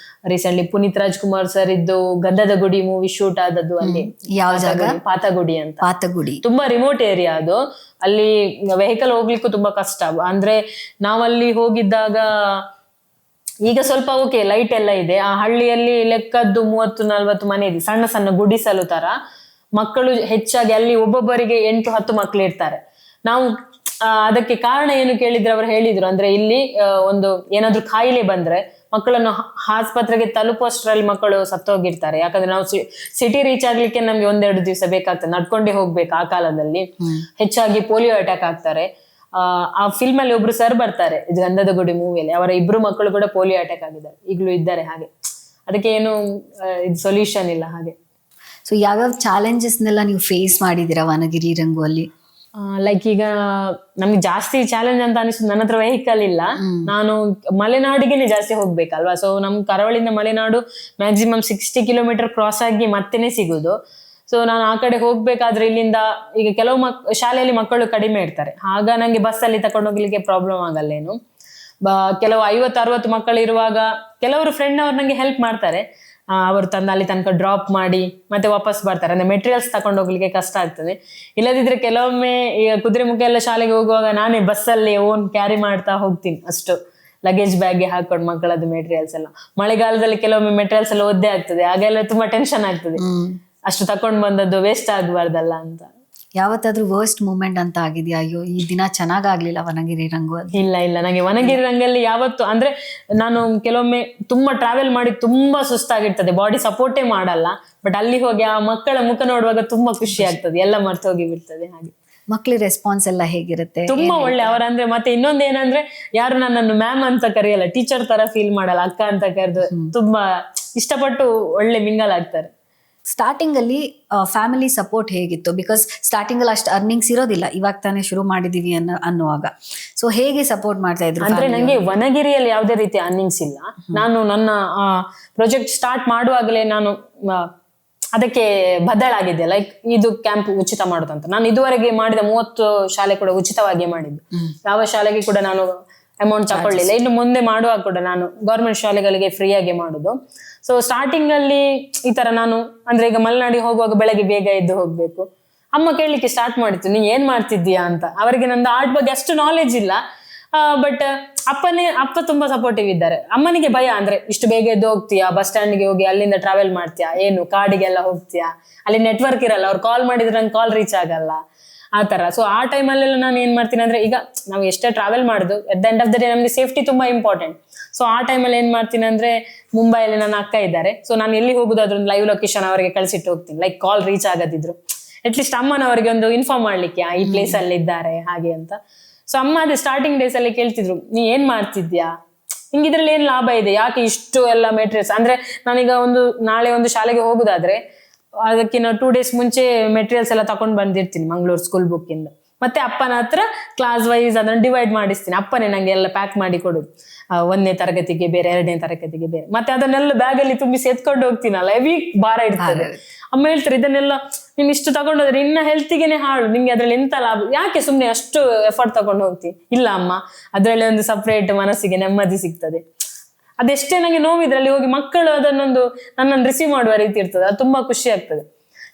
ರೀಸೆಂಟ್ಲಿ ಪುನೀತ್ ರಾಜ್ಕುಮಾರ್ ಸರ್ ಇದ್ದು ಗಂಧದ ಗುಡಿ ಮೂವಿ ಶೂಟ್ ಆದದ್ದು ಅಲ್ಲಿ. ಯಾವ ಜಾಗ? ಪಾತಗುಡಿ ಅಂತ. ಪಾತಗುಡಿ ತುಂಬಾ ರಿಮೋಟ್ ಏರಿಯಾ ಅದು. ಅಲ್ಲಿ ವೆಹಿಕಲ್ ಹೋಗ್ಲಿಕ್ಕೂ ತುಂಬಾ ಕಷ್ಟ. ಅಂದ್ರೆ ನಾವಲ್ಲಿ ಹೋಗಿದ್ದಾಗ ಈಗ ಸ್ವಲ್ಪ ಓಕೆ ಲೈಟ್ ಎಲ್ಲ ಇದೆ. ಆ ಹಳ್ಳಿಯಲ್ಲಿ ಲೆಕ್ಕದ್ದು 30-40 ಮನೆ ಇದೆ, ಸಣ್ಣ ಸಣ್ಣ ಗುಡಿಸಲು ತರ. ಮಕ್ಕಳು ಹೆಚ್ಚಾಗಿ ಅಲ್ಲಿ ಒಬ್ಬೊಬ್ಬರಿಗೆ 8-10 ಮಕ್ಕಳು ಇರ್ತಾರೆ. ನಾವು ಅದಕ್ಕೆ ಕಾರಣ ಏನು ಕೇಳಿದ್ರೆ ಅವರು ಹೇಳಿದ್ರು, ಅಂದ್ರೆ ಇಲ್ಲಿ ಒಂದು ಏನಾದ್ರೂ ಕಾಯಿಲೆ ಬಂದ್ರೆ ಮಕ್ಕಳನ್ನು ಆಸ್ಪತ್ರೆಗೆ ತಲುಪುವಷ್ಟರಲ್ಲಿ ಮಕ್ಕಳು ಸತ್ತೋಗಿರ್ತಾರೆ. ಯಾಕಂದ್ರೆ ನಾವು ಸಿಟಿ ರೀಚ್ ಆಗ್ಲಿಕ್ಕೆ ನಮ್ಗೆ 1-2 ದಿವಸ ಬೇಕಾಗ್ತದೆ, ನಡ್ಕೊಂಡೇ ಹೋಗ್ಬೇಕು. ಆ ಕಾಲದಲ್ಲಿ ಹೆಚ್ಚಾಗಿ ಪೋಲಿಯೋ ಅಟ್ಯಾಕ್ ಆಗ್ತಾರೆ. ಆ ಫಿಲ್ಮ್ ಅಲ್ಲಿ ಒಬ್ರು ಸರ್ ಬರ್ತಾರೆ, ಗಂಧದ ಗುಡಿ ಮೂವಿಯಲ್ಲಿ, ಅವರ 2 ಮಕ್ಕಳು ಕೂಡ ಪೋಲಿಯೋ ಅಟ್ಯಾಕ್ ಆಗಿದ್ದಾರೆ, ಈಗಲೂ ಇದ್ದಾರೆ. ಹಾಗೆ ಅದಕ್ಕೆ ಏನು ಇದು ಸೊಲ್ಯೂಷನ್ ಇಲ್ಲ. ಹಾಗೆ ಸೊ ಯಾವ್ಯಾವ ಚಾಲೆಂಜಸ್ನೆಲ್ಲ ನೀವು ಫೇಸ್ ಮಾಡಿದ್ದೀರಾ ವನಗಿರಿ ರಂಗು ಅಲ್ಲಿ? ಲೈಕ್ ಈಗ ನಮ್ಗೆ ಜಾಸ್ತಿ ಚಾಲೆಂಜ್ ಅಂತ ಅನಿಸುದು, ನನ್ನ ಹತ್ರ ವೆಹಿಕಲ್ ಇಲ್ಲ, ನಾನು ಮಲೆನಾಡಿಗೆನೆ ಜಾಸ್ತಿ ಹೋಗ್ಬೇಕಲ್ವಾ. ಸೊ ನಮ್ ಕರಾವಳಿಯಿಂದ ಮಲೆನಾಡು ಮ್ಯಾಕ್ಸಿಮಮ್ 60 ಕಿಲೋಮೀಟರ್ ಕ್ರಾಸ್ ಆಗಿ ಮತ್ತೆನೆ ಸಿಗುದು. ಸೊ ನಾನು ಆ ಕಡೆ ಹೋಗ್ಬೇಕಾದ್ರೆ ಇಲ್ಲಿಂದ ಈಗ ಕೆಲವು ಶಾಲೆಯಲ್ಲಿ ಮಕ್ಕಳು ಕಡಿಮೆ ಇರ್ತಾರೆ, ಆಗ ನಂಗೆ ಬಸ್ಸಲ್ಲಿ ತಕೊಂಡು ಹೋಗ್ಲಿಕ್ಕೆ ಪ್ರಾಬ್ಲಮ್ ಆಗಲ್ಲೇನು. ಕೆಲವು 50-60 ಮಕ್ಕಳು ಇರುವಾಗ ಕೆಲವರು ಫ್ರೆಂಡ್ ಅವ್ರು ನಂಗೆ ಹೆಲ್ಪ್ ಮಾಡ್ತಾರೆ, ಅವರು ತಂದು ಅಲ್ಲಿ ತನಕ ಡ್ರಾಪ್ ಮಾಡಿ ಮತ್ತೆ ವಾಪಸ್ ಬರ್ತಾರೆ. ಅಂದ್ರೆ ಮೆಟೀರಿಯಲ್ಸ್ ತಕೊಂಡು ಹೋಗ್ಲಿಕ್ಕೆ ಕಷ್ಟ ಆಗ್ತದೆ. ಇಲ್ಲದಿದ್ರೆ ಕೆಲವೊಮ್ಮೆ ಈಗ ಕುದುರೆಮುಖ ಎಲ್ಲ ಶಾಲೆಗೆ ಹೋಗುವಾಗ ನಾನೇ ಬಸ್ಸಲ್ಲಿ ಓನ್ ಕ್ಯಾರಿ ಮಾಡ್ತಾ ಹೋಗ್ತೀನಿ, ಅಷ್ಟು ಲಗೇಜ್ ಬ್ಯಾಗ್ಗೆ ಹಾಕೊಂಡು ಮಕ್ಕಳದ್ದು ಮೆಟೀರಿಯಲ್ಸ್ ಎಲ್ಲ. ಮಳೆಗಾಲದಲ್ಲಿ ಕೆಲವೊಮ್ಮೆ ಮೆಟೀರಿಯಲ್ಸ್ ಎಲ್ಲ ಒದ್ದೆ ಆಗ್ತದೆ, ಆಗೆಲ್ಲ ತುಂಬಾ ಟೆನ್ಷನ್ ಆಗ್ತದೆ, ಅಷ್ಟು ತಕೊಂಡ್ ಬಂದದ್ದು ವೇಸ್ಟ್ ಆಗ್ಬಾರ್ದಲ್ಲ ಅಂತ. ಯಾವತ್ತಾದ್ರೂ ವರ್ಸ್ಟ್ ಮೂಮೆಂಟ್ ಅಂತ ಆಗಿದ್ಯಾ, ಅಯ್ಯೋ ಈ ದಿನ ಚೆನ್ನಾಗಾಗ್ಲಿಲ್ಲ ವನಗಿರಿ ರಂಗು ಅಲ್ಲಿ? ಇಲ್ಲ, ನಂಗೆ ವನಗಿರಿ ರಂಗಲ್ಲಿ ಯಾವತ್ತು ಅಂದ್ರೆ ನಾನು ಕೆಲವೊಮ್ಮೆ ತುಂಬಾ ಟ್ರಾವೆಲ್ ಮಾಡಿ ತುಂಬಾ ಸುಸ್ತಾಗಿರ್ತದೆ, ಬಾಡಿ ಸಪೋರ್ಟೇ ಮಾಡಲ್ಲ. ಬಟ್ ಅಲ್ಲಿ ಹೋಗಿ ಆ ಮಕ್ಕಳ ಮುಖ ನೋಡುವಾಗ ತುಂಬಾ ಖುಷಿ ಆಗ್ತದೆ, ಎಲ್ಲ ಮರ್ತು ಹೋಗಿ ಬಿಡ್ತದೆ. ಹಾಗೆ ಮಕ್ಳ ರೆಸ್ಪಾನ್ಸ್ ಎಲ್ಲ ಹೇಗಿರುತ್ತೆ? ತುಂಬಾ ಒಳ್ಳೆ ಅವರಂದ್ರೆ. ಮತ್ತೆ ಇನ್ನೊಂದ್ ಏನಂದ್ರೆ, ಯಾರು ನನ್ನನ್ನು ಮ್ಯಾಮ್ ಅಂತ ಕರೆಯಲ್ಲ, ಟೀಚರ್ ತರ ಫೀಲ್ ಮಾಡಲ್ಲ, ಅಕ್ಕ ಅಂತ ಕರೆದು ತುಂಬಾ ಇಷ್ಟಪಟ್ಟು ಒಳ್ಳೆ ಮಿಂಗಲ್ ಆಗ್ತಾರೆ. ಸ್ಟಾರ್ಟಿಂಗ್ ಅಲ್ಲಿ ಫ್ಯಾಮಿಲಿ ಸಪೋರ್ಟ್ ಹೇಗಿತ್ತು? ಬಿಕಾಸ್ ಸ್ಟಾರ್ಟಿಂಗ್ ಅಲ್ಲಿ ಅಷ್ಟು ಅರ್ನಿಂಗ್ಸ್ ಇರೋದಿಲ್ಲ, ಇವಾಗ ತಾನೇ ಶುರು ಮಾಡಿದೀವಿ ಅನ್ನುವಾಗ. ಸೊ ಹೇಗೆ ಸಪೋರ್ಟ್ ಮಾಡ್ತಾ ಇದ್ರು? ಅಂದ್ರೆ ನಂಗೆ ವನಗಿರಿಯಲ್ಲಿ ಯಾವುದೇ ರೀತಿ ಅರ್ನಿಂಗ್ಸ್ ಇಲ್ಲ. ನಾನು ನನ್ನ ಪ್ರಾಜೆಕ್ಟ್ ಸ್ಟಾರ್ಟ್ ಮಾಡುವಾಗಲೇ ನಾನು ಅದಕ್ಕೆ ಬದಲಾಗಿದೆ. ಲೈಕ್ ಇದು ಕ್ಯಾಂಪ್ ಉಚಿತ ಮಾಡೋದಂತ. ನಾನು ಇದುವರೆಗೆ ಮಾಡಿದ 30 ಶಾಲೆ ಕೂಡ ಉಚಿತವಾಗಿ ಮಾಡಿದ್ದು, ಯಾವ ಶಾಲೆಗೆ ಕೂಡ ನಾನು ಅಮೌಂಟ್ ತಕೊಳ್ಳಿಲ್ಲ. ಇನ್ನು ಮುಂದೆ ಮಾಡುವಾಗ ಕೂಡ ನಾನು ಗೌರ್ಮೆಂಟ್ ಶಾಲೆಗಳಿಗೆ ಫ್ರೀ ಆಗಿ ಮಾಡುದು. ಸೊ ಸ್ಟಾರ್ಟಿಂಗ್ ಅಲ್ಲಿ ಈ ತರ ನಾನು ಅಂದ್ರೆ ಈಗ ಮಲೆನಾಡಿಗೆ ಹೋಗುವಾಗ ಬೆಳಗ್ಗೆ ಬೇಗ ಎದ್ದು ಹೋಗ್ಬೇಕು. ಅಮ್ಮ ಕೇಳಲಿಕ್ಕೆ ಸ್ಟಾರ್ಟ್ ಮಾಡಿತ್ತು, ನೀ ಏನ್ ಮಾಡ್ತಿದ್ದೀಯಾ ಅಂತ. ಅವರಿಗೆ ನಂದು ಆರ್ಟ್ ಬಗ್ಗೆ ಅಷ್ಟು ನಾಲೆಜ್ ಇಲ್ಲ, ಬಟ್ ಅಪ್ಪ ತುಂಬಾ ಸಪೋರ್ಟಿವ್ ಇದ್ದಾರೆ. ಅಮ್ಮನಿಗೆ ಭಯ, ಅಂದ್ರೆ ಇಷ್ಟು ಬೇಗ ಎದ್ದು ಹೋಗ್ತೀಯಾ, ಬಸ್ ಸ್ಟ್ಯಾಂಡ್ಗೆ ಹೋಗಿ ಅಲ್ಲಿಂದ ಟ್ರಾವೆಲ್ ಮಾಡ್ತೀಯಾ, ಏನು ಕಾಡಿಗೆಲ್ಲ ಹೋಗ್ತೀಯಾ, ಅಲ್ಲಿ ನೆಟ್ವರ್ಕ್ ಇರಲ್ಲ, ಅವ್ರು ಕಾಲ್ ಮಾಡಿದ್ರೆ ನಂಗೆ ಕಾಲ್ ರೀಚ್ ಆಗಲ್ಲ, ಆ ತರ. ಸೊ ಆ ಟೈಮಲ್ಲೆಲ್ಲ ನಾನು ಏನ್ ಮಾಡ್ತೀನಿ ಅಂದ್ರೆ, ಈಗ ನಾವು ಎಷ್ಟೇ ಟ್ರಾವೆಲ್ ಮಾಡುದು at the end of the day ನಮ್ಗೆ ಸೇಫ್ಟಿ ತುಂಬಾ ಇಂಪಾರ್ಟೆಂಟ್. ಸೊ ಆ ಟೈಮಲ್ಲಿ ಏನ್ ಮಾಡ್ತೀನಿ ಅಂದ್ರೆ, ಮುಂಬೈಯಲ್ಲಿ ನನ್ನ ಅಕ್ಕ ಇದ್ದಾರೆ, ಸೊ ನಾನು ಎಲ್ಲಿ ಹೋಗುದಾದ್ರೂ ಒಂದು ಲೈವ್ ಲೊಕೇಶನ್ ಅವರಿಗೆ ಕಳಿಸಿಟ್ಟು ಹೋಗ್ತೀನಿ. ಲೈಕ್ ಕಾಲ್ ರೀಚ್ ಆಗದಿದ್ರು ಅಟ್ಲೀಸ್ಟ್ ಅಮ್ಮನವರಿಗೆ ಒಂದು ಇನ್ಫಾರ್ಮ್ ಮಾಡ್ಲಿಕ್ಕೆ, ಈ ಪ್ಲೇಸ್ ಅಲ್ಲಿ ಇದ್ದಾರೆ ಹಾಗೆ ಅಂತ. ಸೊ ಅಮ್ಮ ಅದೇ ಸ್ಟಾರ್ಟಿಂಗ್ ಡೇಸ್ ಅಲ್ಲಿ ಕೇಳ್ತಿದ್ರು, ನೀ ಏನ್ ಮಾಡ್ತಿದ್ಯಾ, ನಿಂಗೆ ಇದ್ರಲ್ಲಿ ಏನ್ ಲಾಭ ಇದೆ, ಯಾಕೆ ಇಷ್ಟು ಎಲ್ಲ ಮೆಟೀರಿಯಲ್ಸ್. ಅಂದ್ರೆ ನಾನೀಗ ನಾಳೆ ಒಂದು ಶಾಲೆಗೆ ಹೋಗುದಾದ್ರೆ ಅದಕ್ಕಿನ್ನ 2 days ಮುಂಚೆ ಮೆಟೀರಿಯಲ್ಸ್ ಎಲ್ಲ ತಕೊಂಡ್ ಬಂದಿರ್ತೀನಿ ಮಂಗಳೂರು ಸ್ಕೂಲ್ ಬುಕ್ ಇಂದ. ಮತ್ತೆ ಅಪ್ಪನ ಹತ್ರ ಕ್ಲಾಸ್ ವೈಸ್ ಅದನ್ನ ಡಿವೈಡ್ ಮಾಡಿಸ್ತೀನಿ, ಅಪ್ಪನೇ ನಂಗೆ ಎಲ್ಲ ಪ್ಯಾಕ್ ಮಾಡಿ ಕೊಡುದು. 1ನೇ ತರಗತಿಗೆ ಬೇರೆ, 2ನೇ ತರಗತಿಗೆ ಬೇರೆ, ಮತ್ತೆ ಅದನ್ನೆಲ್ಲ ಬ್ಯಾಗ್ ಅಲ್ಲಿ ತುಂಬಿಸಿ ಎತ್ಕೊಂಡು ಹೋಗ್ತೀನಲ್ಲ, ಹೆವಿ ಭಾರ ಇರ್ತದೆ. ಅಮ್ಮ ಹೇಳ್ತಾರೆ, ಇದನ್ನೆಲ್ಲ ನೀನ್ ಇಷ್ಟು ತಗೊಂಡೋದ್ರೆ ಇನ್ನ ಹೆಲ್ತಿಗೆನೆ ಹಾಳು, ನಿಮ್ಗೆ ಅದ್ರಲ್ಲಿ ಎಂತ ಲಾಭ, ಯಾಕೆ ಸುಮ್ನೆ ಅಷ್ಟು ಎಫರ್ಟ್ ತಗೊಂಡು ಹೋಗ್ತಿ. ಇಲ್ಲ ಅಮ್ಮ, ಅದ್ರಲ್ಲಿ ಒಂದು ಸಪ್ರೇಟ್ ಮನಸ್ಸಿಗೆ ನೆಮ್ಮದಿ ಸಿಗ್ತದೆ. ಅದೆಷ್ಟೇ ನಂಗೆ ನೋವಿದ್ರಲ್ಲಿ ಹೋಗಿ ಮಕ್ಕಳು ನನ್ನನ್ನು ರಿಸೀವ್ ಮಾಡುವ ರೀತಿ ಇರ್ತದೆ, ಅದು ತುಂಬಾ ಖುಷಿ ಆಗ್ತದೆ.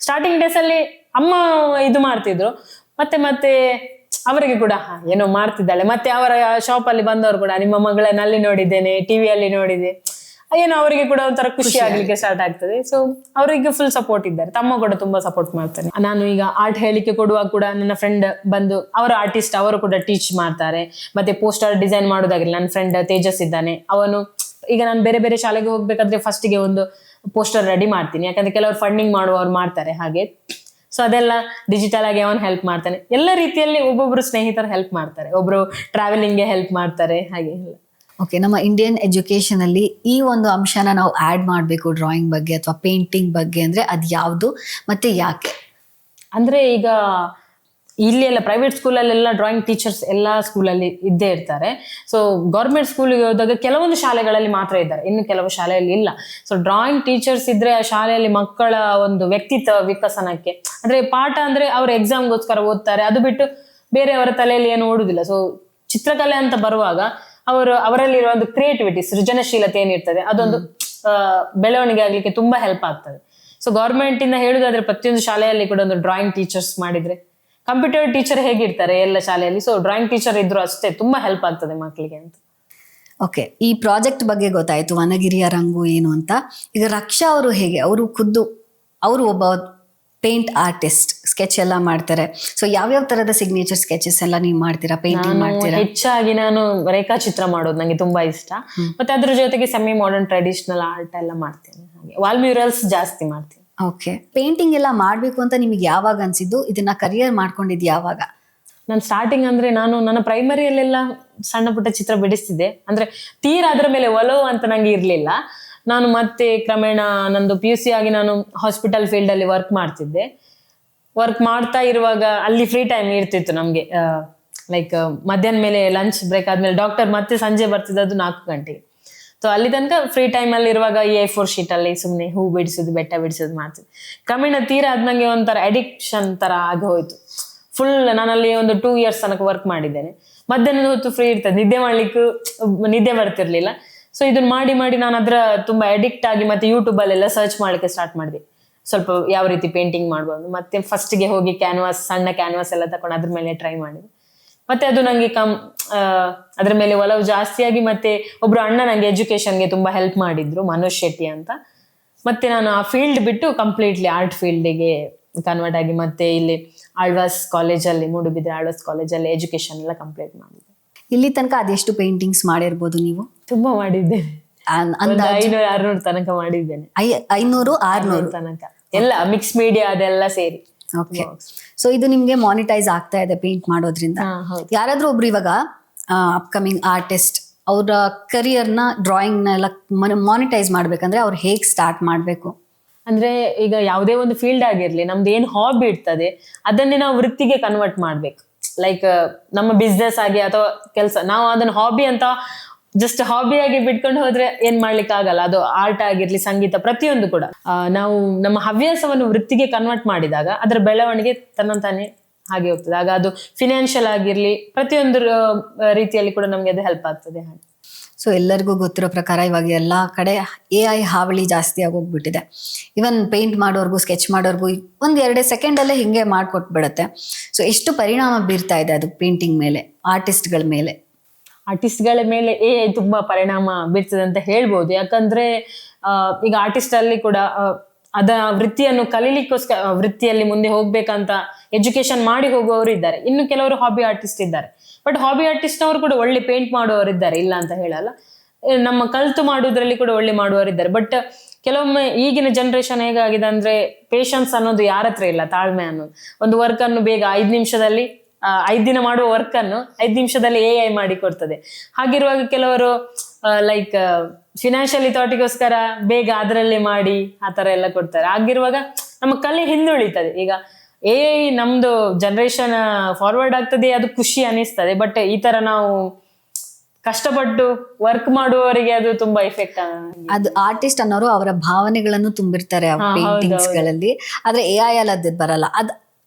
ಸ್ಟಾರ್ಟಿಂಗ್ ಡೇಸ್ ಅಲ್ಲಿ ಅಮ್ಮ ಇದು ಮಾಡ್ತಿದ್ರು, ಮತ್ತೆ ಅವರಿಗೆ ಕೂಡ ಏನೋ ಮಾಡ್ತಿದ್ದಾಳೆ. ಮತ್ತೆ ಅವರ ಶಾಪ್ ಅಲ್ಲಿ ಬಂದವರು ಕೂಡ, ನಿಮ್ಮ ಮಗಳನ್ನ ಅಲ್ಲಿ ನೋಡಿದ್ದೇನೆ, ಟಿವಿಯಲ್ಲಿ ನೋಡಿದೆ, ಏನೋ ಅವರಿಗೆ ಕೂಡ ಒಂಥರ ಖುಷಿ ಆಗ್ಲಿಕ್ಕೆ ಸ್ಟಾರ್ಟ್ ಆಗ್ತದೆ. ಸೊ ಅವರಿಗೆ ಫುಲ್ ಸಪೋರ್ಟ್ ಇದ್ದಾರೆ. ತಮ್ಮ ಕೂಡ ತುಂಬಾ ಸಪೋರ್ಟ್ ಮಾಡ್ತಾನೆ. ನಾನು ಈಗ ಆರ್ಟ್ ಹೇಳಿಕೆ ಕೊಡುವಾಗ ಕೂಡ ನನ್ನ ಫ್ರೆಂಡ್ ಬಂದು, ಅವರು ಆರ್ಟಿಸ್ಟ್, ಅವರು ಕೂಡ ಟೀಚ್ ಮಾಡ್ತಾರೆ. ಮತ್ತೆ ಪೋಸ್ಟರ್ ಡಿಸೈನ್ ಮಾಡೋದಾಗಿಲ್ಲ, ನನ್ನ ಫ್ರೆಂಡ್ ತೇಜಸ್ ಇದ್ದಾನೆ, ಅವನು ಈಗ ನಾನು ಬೇರೆ ಬೇರೆ ಶಾಲೆಗೆ ಹೋಗ್ಬೇಕಾದ್ರೆ ಫಸ್ಟಿಗೆ ಒಂದು ಪೋಸ್ಟರ್ ರೆಡಿ ಮಾಡ್ತೀನಿ, ಯಾಕಂದ್ರೆ ಕೆಲವರು ಫಂಡಿಂಗ್ ಮಾಡುವವರು ಮಾಡ್ತಾರೆ ಹಾಗೆ. ಸೊ ಅದೆಲ್ಲ ಡಿಜಿಟಲ್ ಆಗಿ ಅವನು ಹೆಲ್ಪ್ ಮಾಡ್ತಾನೆ. ಎಲ್ಲ ರೀತಿಯಲ್ಲಿ ಒಬ್ಬೊಬ್ರು ಸ್ನೇಹಿತರು ಹೆಲ್ಪ್ ಮಾಡ್ತಾರೆ, ಒಬ್ರು ಟ್ರಾವೆಲಿಂಗ್ಗೆ ಹೆಲ್ಪ್ ಮಾಡ್ತಾರೆ ಹಾಗೆ. ಓಕೆ, ನಮ್ಮ ಇಂಡಿಯನ್ ಎಜುಕೇಶನ್ ಅಲ್ಲಿ ಈ ಒಂದು ಅಂಶನ ನಾವು ಆಡ್ ಮಾಡಬೇಕು ಡ್ರಾಯಿಂಗ್ ಬಗ್ಗೆ ಅಥವಾ ಪೇಂಟಿಂಗ್ ಬಗ್ಗೆ ಅಂದ್ರೆ ಅದು ಯಾವುದು ಮತ್ತೆ ಯಾಕೆ? ಅಂದ್ರೆ ಈಗ ಇಲ್ಲಿ ಎಲ್ಲ ಪ್ರೈವೇಟ್ ಸ್ಕೂಲಲ್ಲೆಲ್ಲ ಡ್ರಾಯಿಂಗ್ ಟೀಚರ್ಸ್ ಎಲ್ಲ ಸ್ಕೂಲಲ್ಲಿ ಇದ್ದೇ ಇರ್ತಾರೆ. ಸೊ ಗೌರ್ಮೆಂಟ್ ಸ್ಕೂಲಿಗೆ ಹೋದಾಗ ಕೆಲವೊಂದು ಶಾಲೆಗಳಲ್ಲಿ ಮಾತ್ರ ಇದ್ದಾರೆ, ಇನ್ನು ಕೆಲವು ಶಾಲೆಯಲ್ಲಿ ಇಲ್ಲ. ಸೊ ಡ್ರಾಯಿಂಗ್ ಟೀಚರ್ಸ್ ಇದ್ರೆ ಆ ಶಾಲೆಯಲ್ಲಿ ಮಕ್ಕಳ ಒಂದು ವ್ಯಕ್ತಿತ್ವ ವಿಕಸನಕ್ಕೆ, ಅಂದ್ರೆ ಪಾಠ ಅಂದ್ರೆ ಅವ್ರ ಎಕ್ಸಾಮ್ಗೋಸ್ಕರ ಓದ್ತಾರೆ, ಅದು ಬಿಟ್ಟು ಬೇರೆಯವರ ತಲೆಯಲ್ಲಿ ಏನು ಓಡುದಿಲ್ಲ. ಸೊ ಚಿತ್ರಕಲೆ ಅಂತ ಬರುವಾಗ ಅವರಲ್ಲಿರುವ ಒಂದು ಕ್ರಿಯೇಟಿವಿಟಿ, ಸೃಜನಶೀಲತೆ ಏನಿರ್ತದೆ ಅದೊಂದು ಬೆಳವಣಿಗೆ ಆಗ್ಲಿಕ್ಕೆ ತುಂಬಾ ಹೆಲ್ಪ್ ಆಗ್ತದೆ. ಸೊ ಗೌರ್ಮೆಂಟ್ ಇಂದ ಹೇಳುದಾದ್ರೆ ಪ್ರತಿಯೊಂದು ಶಾಲೆಯಲ್ಲಿ ಕೂಡ ಒಂದು ಡ್ರಾಯಿಂಗ್ ಟೀಚರ್ಸ್ ಮಾಡಿದ್ರೆ, ಕಂಪ್ಯೂಟರ್ ಟೀಚರ್ ಹೇಗಿರ್ತಾರೆ ಎಲ್ಲ ಶಾಲೆಯಲ್ಲಿ, ಸೊ ಡ್ರಾಯಿಂಗ್ ಟೀಚರ್ ಇದ್ರು ಅಷ್ಟೇ, ತುಂಬಾ ಹೆಲ್ಪ್ ಆಗ್ತದೆ ಮಕ್ಕಳಿಗೆ ಅಂತ. ಓಕೆ, ಈ ಪ್ರಾಜೆಕ್ಟ್ ಬಗ್ಗೆ ಗೊತ್ತಾಯ್ತು, ವನಗಿರಿಯ ರಂಗು ಏನು ಅಂತ. ಈಗ ರಕ್ಷಾ ಅವರು ಹೇಗೆ, ಅವರು ಒಬ್ಬ ಪೇಂಟ್ ಆರ್ಟಿಸ್ಟ್, ಸ್ಕೆಚ್ ಎಲ್ಲ ಮಾಡ್ತಾರೆ. ಸೊ ಯಾವ್ಯಾವ ತರದ ಸಿಗ್ನೇಚರ್ ಸ್ಕೆಚಸ್ ಎಲ್ಲ ನೀವು ಮಾಡ್ತೀರಾ, ಪೇಂಟಿಂಗ್ ಮಾಡ್ತೀರಾ? ಹೆಚ್ಚಾಗಿ ನಾನು ರೇಖಾಚಿತ್ರ ಮಾಡೋದು ನಂಗೆ ತುಂಬಾ ಇಷ್ಟ. ಮತ್ತೆ ಅದ್ರ ಜೊತೆಗೆ ಸೆಮಿ ಮಾಡರ್ನ್ ಟ್ರೆಡಿಷನಲ್ ಆರ್ಟ್ ಎಲ್ಲ ಮಾಡ್ತೇನೆ. ಹಾಗೆ ವಾಲ್ ಮ್ಯೂರಲ್ಸ್ ಜಾಸ್ತಿ ಮಾಡ್ತೀನಿ. ಓಕೆ, ಪೇಂಟಿಂಗ್ ಎಲ್ಲ ಮಾಡ್ಬೇಕು ಅಂತ ನಿಮಗೆ ಯಾವಾಗ ಅನ್ಸಿದ್ದು? ಇದನ್ನ ಕರಿಯರ್ ಮಾಡ್ಕೊಂಡಿದ್ದು ಯಾವಾಗ? ನಾನು ಸ್ಟಾರ್ಟಿಂಗ್ ಅಂದ್ರೆ ನಾನು ನನ್ನ ಪ್ರೈಮರಿಯಲ್ಲೆಲ್ಲ ಸಣ್ಣ ಪುಟ್ಟ ಚಿತ್ರ ಬಿಡಿಸ್ತಿದ್ದೆ. ಅಂದ್ರೆ ತೀರಾ ಅದ್ರ ಮೇಲೆ ಒಲವು ಅಂತ ನಂಗೆ ಇರ್ಲಿಲ್ಲ. ನಾನು ಮತ್ತೆ ಕ್ರಮೇಣ ನಂದು PUC ಆಗಿ ನಾನು ಹಾಸ್ಪಿಟಲ್ ಫೀಲ್ಡ್ ಅಲ್ಲಿ ವರ್ಕ್ ಮಾಡ್ತಿದ್ದೆ. ವರ್ಕ್ ಮಾಡ್ತಾ ಇರುವಾಗ ಅಲ್ಲಿ ಫ್ರೀ ಟೈಮ್ ಇರ್ತಿತ್ತು ನಮ್ಗೆ. ಲೈಕ್ ಮಧ್ಯಾಹ್ನ ಮೇಲೆ ಲಂಚ್ ಬ್ರೇಕ್ ಆದ್ಮೇಲೆ ಡಾಕ್ಟರ್ ಮತ್ತೆ ಸಂಜೆ ಬರ್ತಿದ್ದದ್ದು 4 ಗಂಟೆಗೆ. ಸೊ ಅಲ್ಲಿ ತನಕ ಫ್ರೀ ಟೈಮ್ ಅಲ್ಲಿ ಇರುವಾಗ ಈ A4 ಶೀಟ್ ಅಲ್ಲಿ ಸುಮ್ಮನೆ ಹೂ ಬಿಡಿಸೋದು, ಬೆಟ್ಟ ಬಿಡಿಸೋದು ಮಾಡ್ತಿದ್ದೆ. ಕ್ರಮೇಣ ತೀರಾ ಅದ್ ನಂಗೆ ಒಂಥರ ಅಡಿಕ್ಷನ್ ತರ ಆಗಿ ಹೋಯ್ತು. ಫುಲ್ ನಾನಲ್ಲಿ ಒಂದು 2 years ತನಕ ವರ್ಕ್ ಮಾಡಿದ್ದೇನೆ. ಮಧ್ಯಾಹ್ನದ ಹೊತ್ತು ಫ್ರೀ ಇರ್ತದೆ, ನಿದ್ದೆ ಬರ್ತಿರ್ಲಿಲ್ಲ. ಸೊ ಇದನ್ನ ಮಾಡಿ ನಾನು ಅದ್ರ ತುಂಬಾ ಅಡಿಕ್ಟ್ ಆಗಿ ಮತ್ತೆ ಯೂಟ್ಯೂಬ್ ಅಲ್ಲೆಲ್ಲ ಸರ್ಚ್ ಮಾಡ್ಲಿಕ್ಕೆ ಸ್ಟಾರ್ಟ್ ಮಾಡಿದೆ. ಸ್ವಲ್ಪ ಯಾವ ರೀತಿ ಪೇಂಟಿಂಗ್ ಮಾಡ್ಬೋದು. ಮತ್ತೆ ಫಸ್ಟ್ಗೆ ಹೋಗಿ ಸಣ್ಣ ಕ್ಯಾನ್ವಾಸ್ ಎಲ್ಲ ತಕೊಂಡು ಅದ್ರ ಮೇಲೆ ಟ್ರೈ ಮಾಡಿದೆ. ಮತ್ತೆ ಅದು ನಂಗೆ ಅದ್ರ ಮೇಲೆ ಒಲವು ಜಾಸ್ತಿಯಾಗಿ, ಮತ್ತೆ ಒಬ್ರು ಅಣ್ಣ ನಂಗೆ ಎಜುಕೇಶನ್ಗೆ ತುಂಬಾ ಹೆಲ್ಪ್ ಮಾಡಿದ್ರು, ಮನೋಜ್ ಶೆಟ್ಟಿ ಅಂತ. ಮತ್ತೆ ನಾನು ಆ ಫೀಲ್ಡ್ ಬಿಟ್ಟು ಕಂಪ್ಲೀಟ್ಲಿ ಆರ್ಟ್ ಫೀಲ್ಡಿಗೆ ಕನ್ವರ್ಟ್ ಆಗಿ ಮತ್ತೆ ಇಲ್ಲಿ ಆಳ್ವಾಸ್ ಕಾಲೇಜಲ್ಲಿ, ಮೂಡುಬಿದ್ರೆ ಆಳ್ವಾಸ್ ಕಾಲೇಜಲ್ಲಿ ಎಜುಕೇಶನ್ ಎಲ್ಲ ಕಂಪ್ಲೀಟ್ ಮಾಡಿದ್ದೆ. ಇಲ್ಲಿ ತನಕ ಅದೆಷ್ಟು ಪೇಂಟಿಂಗ್ಸ್ ಮಾಡಿರ್ಬೋದು ನೀವು? ತುಂಬಾ ಮಾಡಿದ್ದೇನೆ, 500-600 ತನಕ ಮಾಡಿದ್ದೇನೆ. 500-600 ತನಕ ಎಲ್ಲ ಮಿಕ್ಸ್ ಮೀಡಿಯಾ ಅದೆಲ್ಲ ಸೇರಿ. ಓಕೆ, ಸೊ ಇದು ನಿಮ್ಗೆ ಮಾನಿಟೈಸ್ ಆಗ್ತಾ ಇದೆ ಪೇಂಟ್ ಮಾಡೋದ್ರಿಂದ. ಯಾರಾದ್ರೂ ಒಬ್ರು ಇವಾಗ ಅಪ್ಕಮಿಂಗ್ ಆರ್ಟಿಸ್ಟ್ ಅವರ ಕರಿಯರ್ನ ಡ್ರಾಯಿಂಗ್ ನ ಎಲ್ಲ ಮಾನಿಟೈಸ್ ಮಾಡ್ಬೇಕಂದ್ರೆ ಅವ್ರು ಹೇಗ್ ಸ್ಟಾರ್ಟ್ ಮಾಡ್ಬೇಕು? ಅಂದ್ರೆ ಈಗ ಯಾವುದೇ ಒಂದು ಫೀಲ್ಡ್ ಆಗಿರ್ಲಿ, ನಮ್ದು ಏನ್ ಹಾಬಿ ಇರ್ತದೆ ಅದನ್ನೇ ನಾವು ವೃತ್ತಿಗೆ ಕನ್ವರ್ಟ್ ಮಾಡ್ಬೇಕು. ಲೈಕ್ ನಮ್ಮ ಬಿಸ್ನೆಸ್ ಆಗಿ ಅಥವಾ ಕೆಲಸ, ನಾವು ಅದನ್ನ ಹಾಬಿ ಅಂತ ಜಸ್ಟ್ ಹಾಬಿಯಾಗಿ ಬಿಟ್ಕೊಂಡು ಹೋದ್ರೆ ಏನ್ ಮಾಡ್ಲಿಕ್ಕೆ ಆಗಲ್ಲ. ಅದು ಆರ್ಟ್ ಆಗಿರ್ಲಿ, ಸಂಗೀತ, ಪ್ರತಿಯೊಂದು ಕೂಡ ನಾವು ನಮ್ಮ ಹವ್ಯಾಸವನ್ನು ವೃತ್ತಿಗೆ ಕನ್ವರ್ಟ್ ಮಾಡಿದಾಗ ಅದರ ಬೆಳವಣಿಗೆ ತನ್ನಂತಾನೆ ಹಾಗೆ ಹೋಗ್ತದೆ. ಆಗ ಅದು ಫಿನಾನ್ಷಿಯಲ್ ಆಗಿರ್ಲಿ, ಪ್ರತಿಯೊಂದು ರೀತಿಯಲ್ಲಿ ಕೂಡ ನಮ್ಗೆ ಅದು ಹೆಲ್ಪ್ ಆಗ್ತದೆ. ಹಾಗೆ ಸೊ ಎಲ್ಲರಿಗೂ ಗೊತ್ತಿರೋ ಪ್ರಕಾರ ಇವಾಗ ಎಲ್ಲಾ ಕಡೆ AI ಹಾವಳಿ ಜಾಸ್ತಿ ಆಗೋಗ್ಬಿಟ್ಟಿದೆ. ಇವನ್ ಪೇಂಟ್ ಮಾಡೋರ್ಗು, ಸ್ಕೆಚ್ ಮಾಡೋರ್ಗು 1-2 ಸೆಕೆಂಡಲ್ಲೇ ಹಿಂಗೆ ಮಾಡ್ಕೊಟ್ಬಿಡತ್ತೆ. ಸೊ ಎಷ್ಟು ಪರಿಣಾಮ ಬೀರ್ತಾ ಇದೆ ಅದು ಪೇಂಟಿಂಗ್ ಮೇಲೆ, ಆರ್ಟಿಸ್ಟ್ಗಳ ಮೇಲೆ? ಆರ್ಟಿಸ್ಟ್ಗಳ ಮೇಲೆ AI ತುಂಬಾ ಪರಿಣಾಮ ಬೀರ್ತದೆ ಅಂತ ಹೇಳ್ಬೋದು. ಯಾಕಂದ್ರೆ ಈಗ ಆರ್ಟಿಸ್ಟ್ ಅಲ್ಲಿ ಕೂಡ ಅದ ವೃತ್ತಿಯನ್ನು ಕಲೀಲಿಕ್ಕೋಸ್ಕರ, ವೃತ್ತಿಯಲ್ಲಿ ಮುಂದೆ ಹೋಗ್ಬೇಕಂತ ಎಜುಕೇಶನ್ ಮಾಡಿ ಹೋಗುವವರು ಇದ್ದಾರೆ. ಇನ್ನು ಕೆಲವರು ಹಾಬಿ ಆರ್ಟಿಸ್ಟ್ ಇದ್ದಾರೆ. ಬಟ್ ಹಾಬಿ ಆರ್ಟಿಸ್ಟ್ ಅವರು ಕೂಡ ಒಳ್ಳೆ ಪೇಂಟ್ ಮಾಡುವವರು ಇದ್ದಾರೆ, ಇಲ್ಲ ಅಂತ ಹೇಳಲ್ಲ. ನಮ್ಮ ಕಲ್ತು ಮಾಡುವುದರಲ್ಲಿ ಕೂಡ ಒಳ್ಳೆ ಮಾಡುವವರಿದ್ದಾರೆ. ಬಟ್ ಕೆಲವೊಮ್ಮೆ ಈಗಿನ ಜನರೇಷನ್ ಹೇಗಾಗಿದೆ ಅಂದ್ರೆ, ಪೇಶನ್ಸ್ ಅನ್ನೋದು ಯಾರ ಹತ್ರ ಇಲ್ಲ, ತಾಳ್ಮೆ ಅನ್ನೋದು. ಒಂದು ವರ್ಕ್ ಅನ್ನು ಬೇಗ 5 ನಿಮಿಷದಲ್ಲಿ 5 ದಿನ ಮಾಡುವ ವರ್ಕ್ ಅನ್ನು 5 ನಿಮಿಷದಲ್ಲಿ AI ಮಾಡಿ ಕೊಡ್ತದೆ. ಹಾಗಿರುವಾಗ ಕೆಲವರು ಲೈಕ್ ಫಿನಾನ್ಷಿಯಲಿ ಥಾಟಿಗೋಸ್ಕರ ಬೇಗ ಅದರಲ್ಲೇ ಮಾಡಿ ಆ ತರ ಎಲ್ಲ ಕೊಡ್ತಾರೆ. ಆಗಿರುವಾಗ ನಮ್ಮ ಕಲೆ ಹಿಂದುಳಿತದೆ. ಈಗ AI ನಮ್ದು ಜನರೇಷನ್ ಫಾರ್ವರ್ಡ್ ಆಗ್ತದೆ, ಅದು ಖುಷಿ ಅನಿಸ್ತದೆ. ಬಟ್ ಈ ತರ ನಾವು ಕಷ್ಟಪಟ್ಟು ವರ್ಕ್ ಮಾಡುವವರಿಗೆ ಅದು ತುಂಬಾ ಎಫೆಕ್ಟ್. ಅದು ಆರ್ಟಿಸ್ಟ್ ಅನ್ನೋರು ಅವರ ಭಾವನೆಗಳನ್ನು ತುಂಬಿರ್ತಾರೆ ಪೇಂಟಿಂಗ್ಸ್ ಗಳಲ್ಲಿ. ಆದ್ರೆ AI ಅಲ್ಲಿ ಅದು ಬರಲ್ಲ.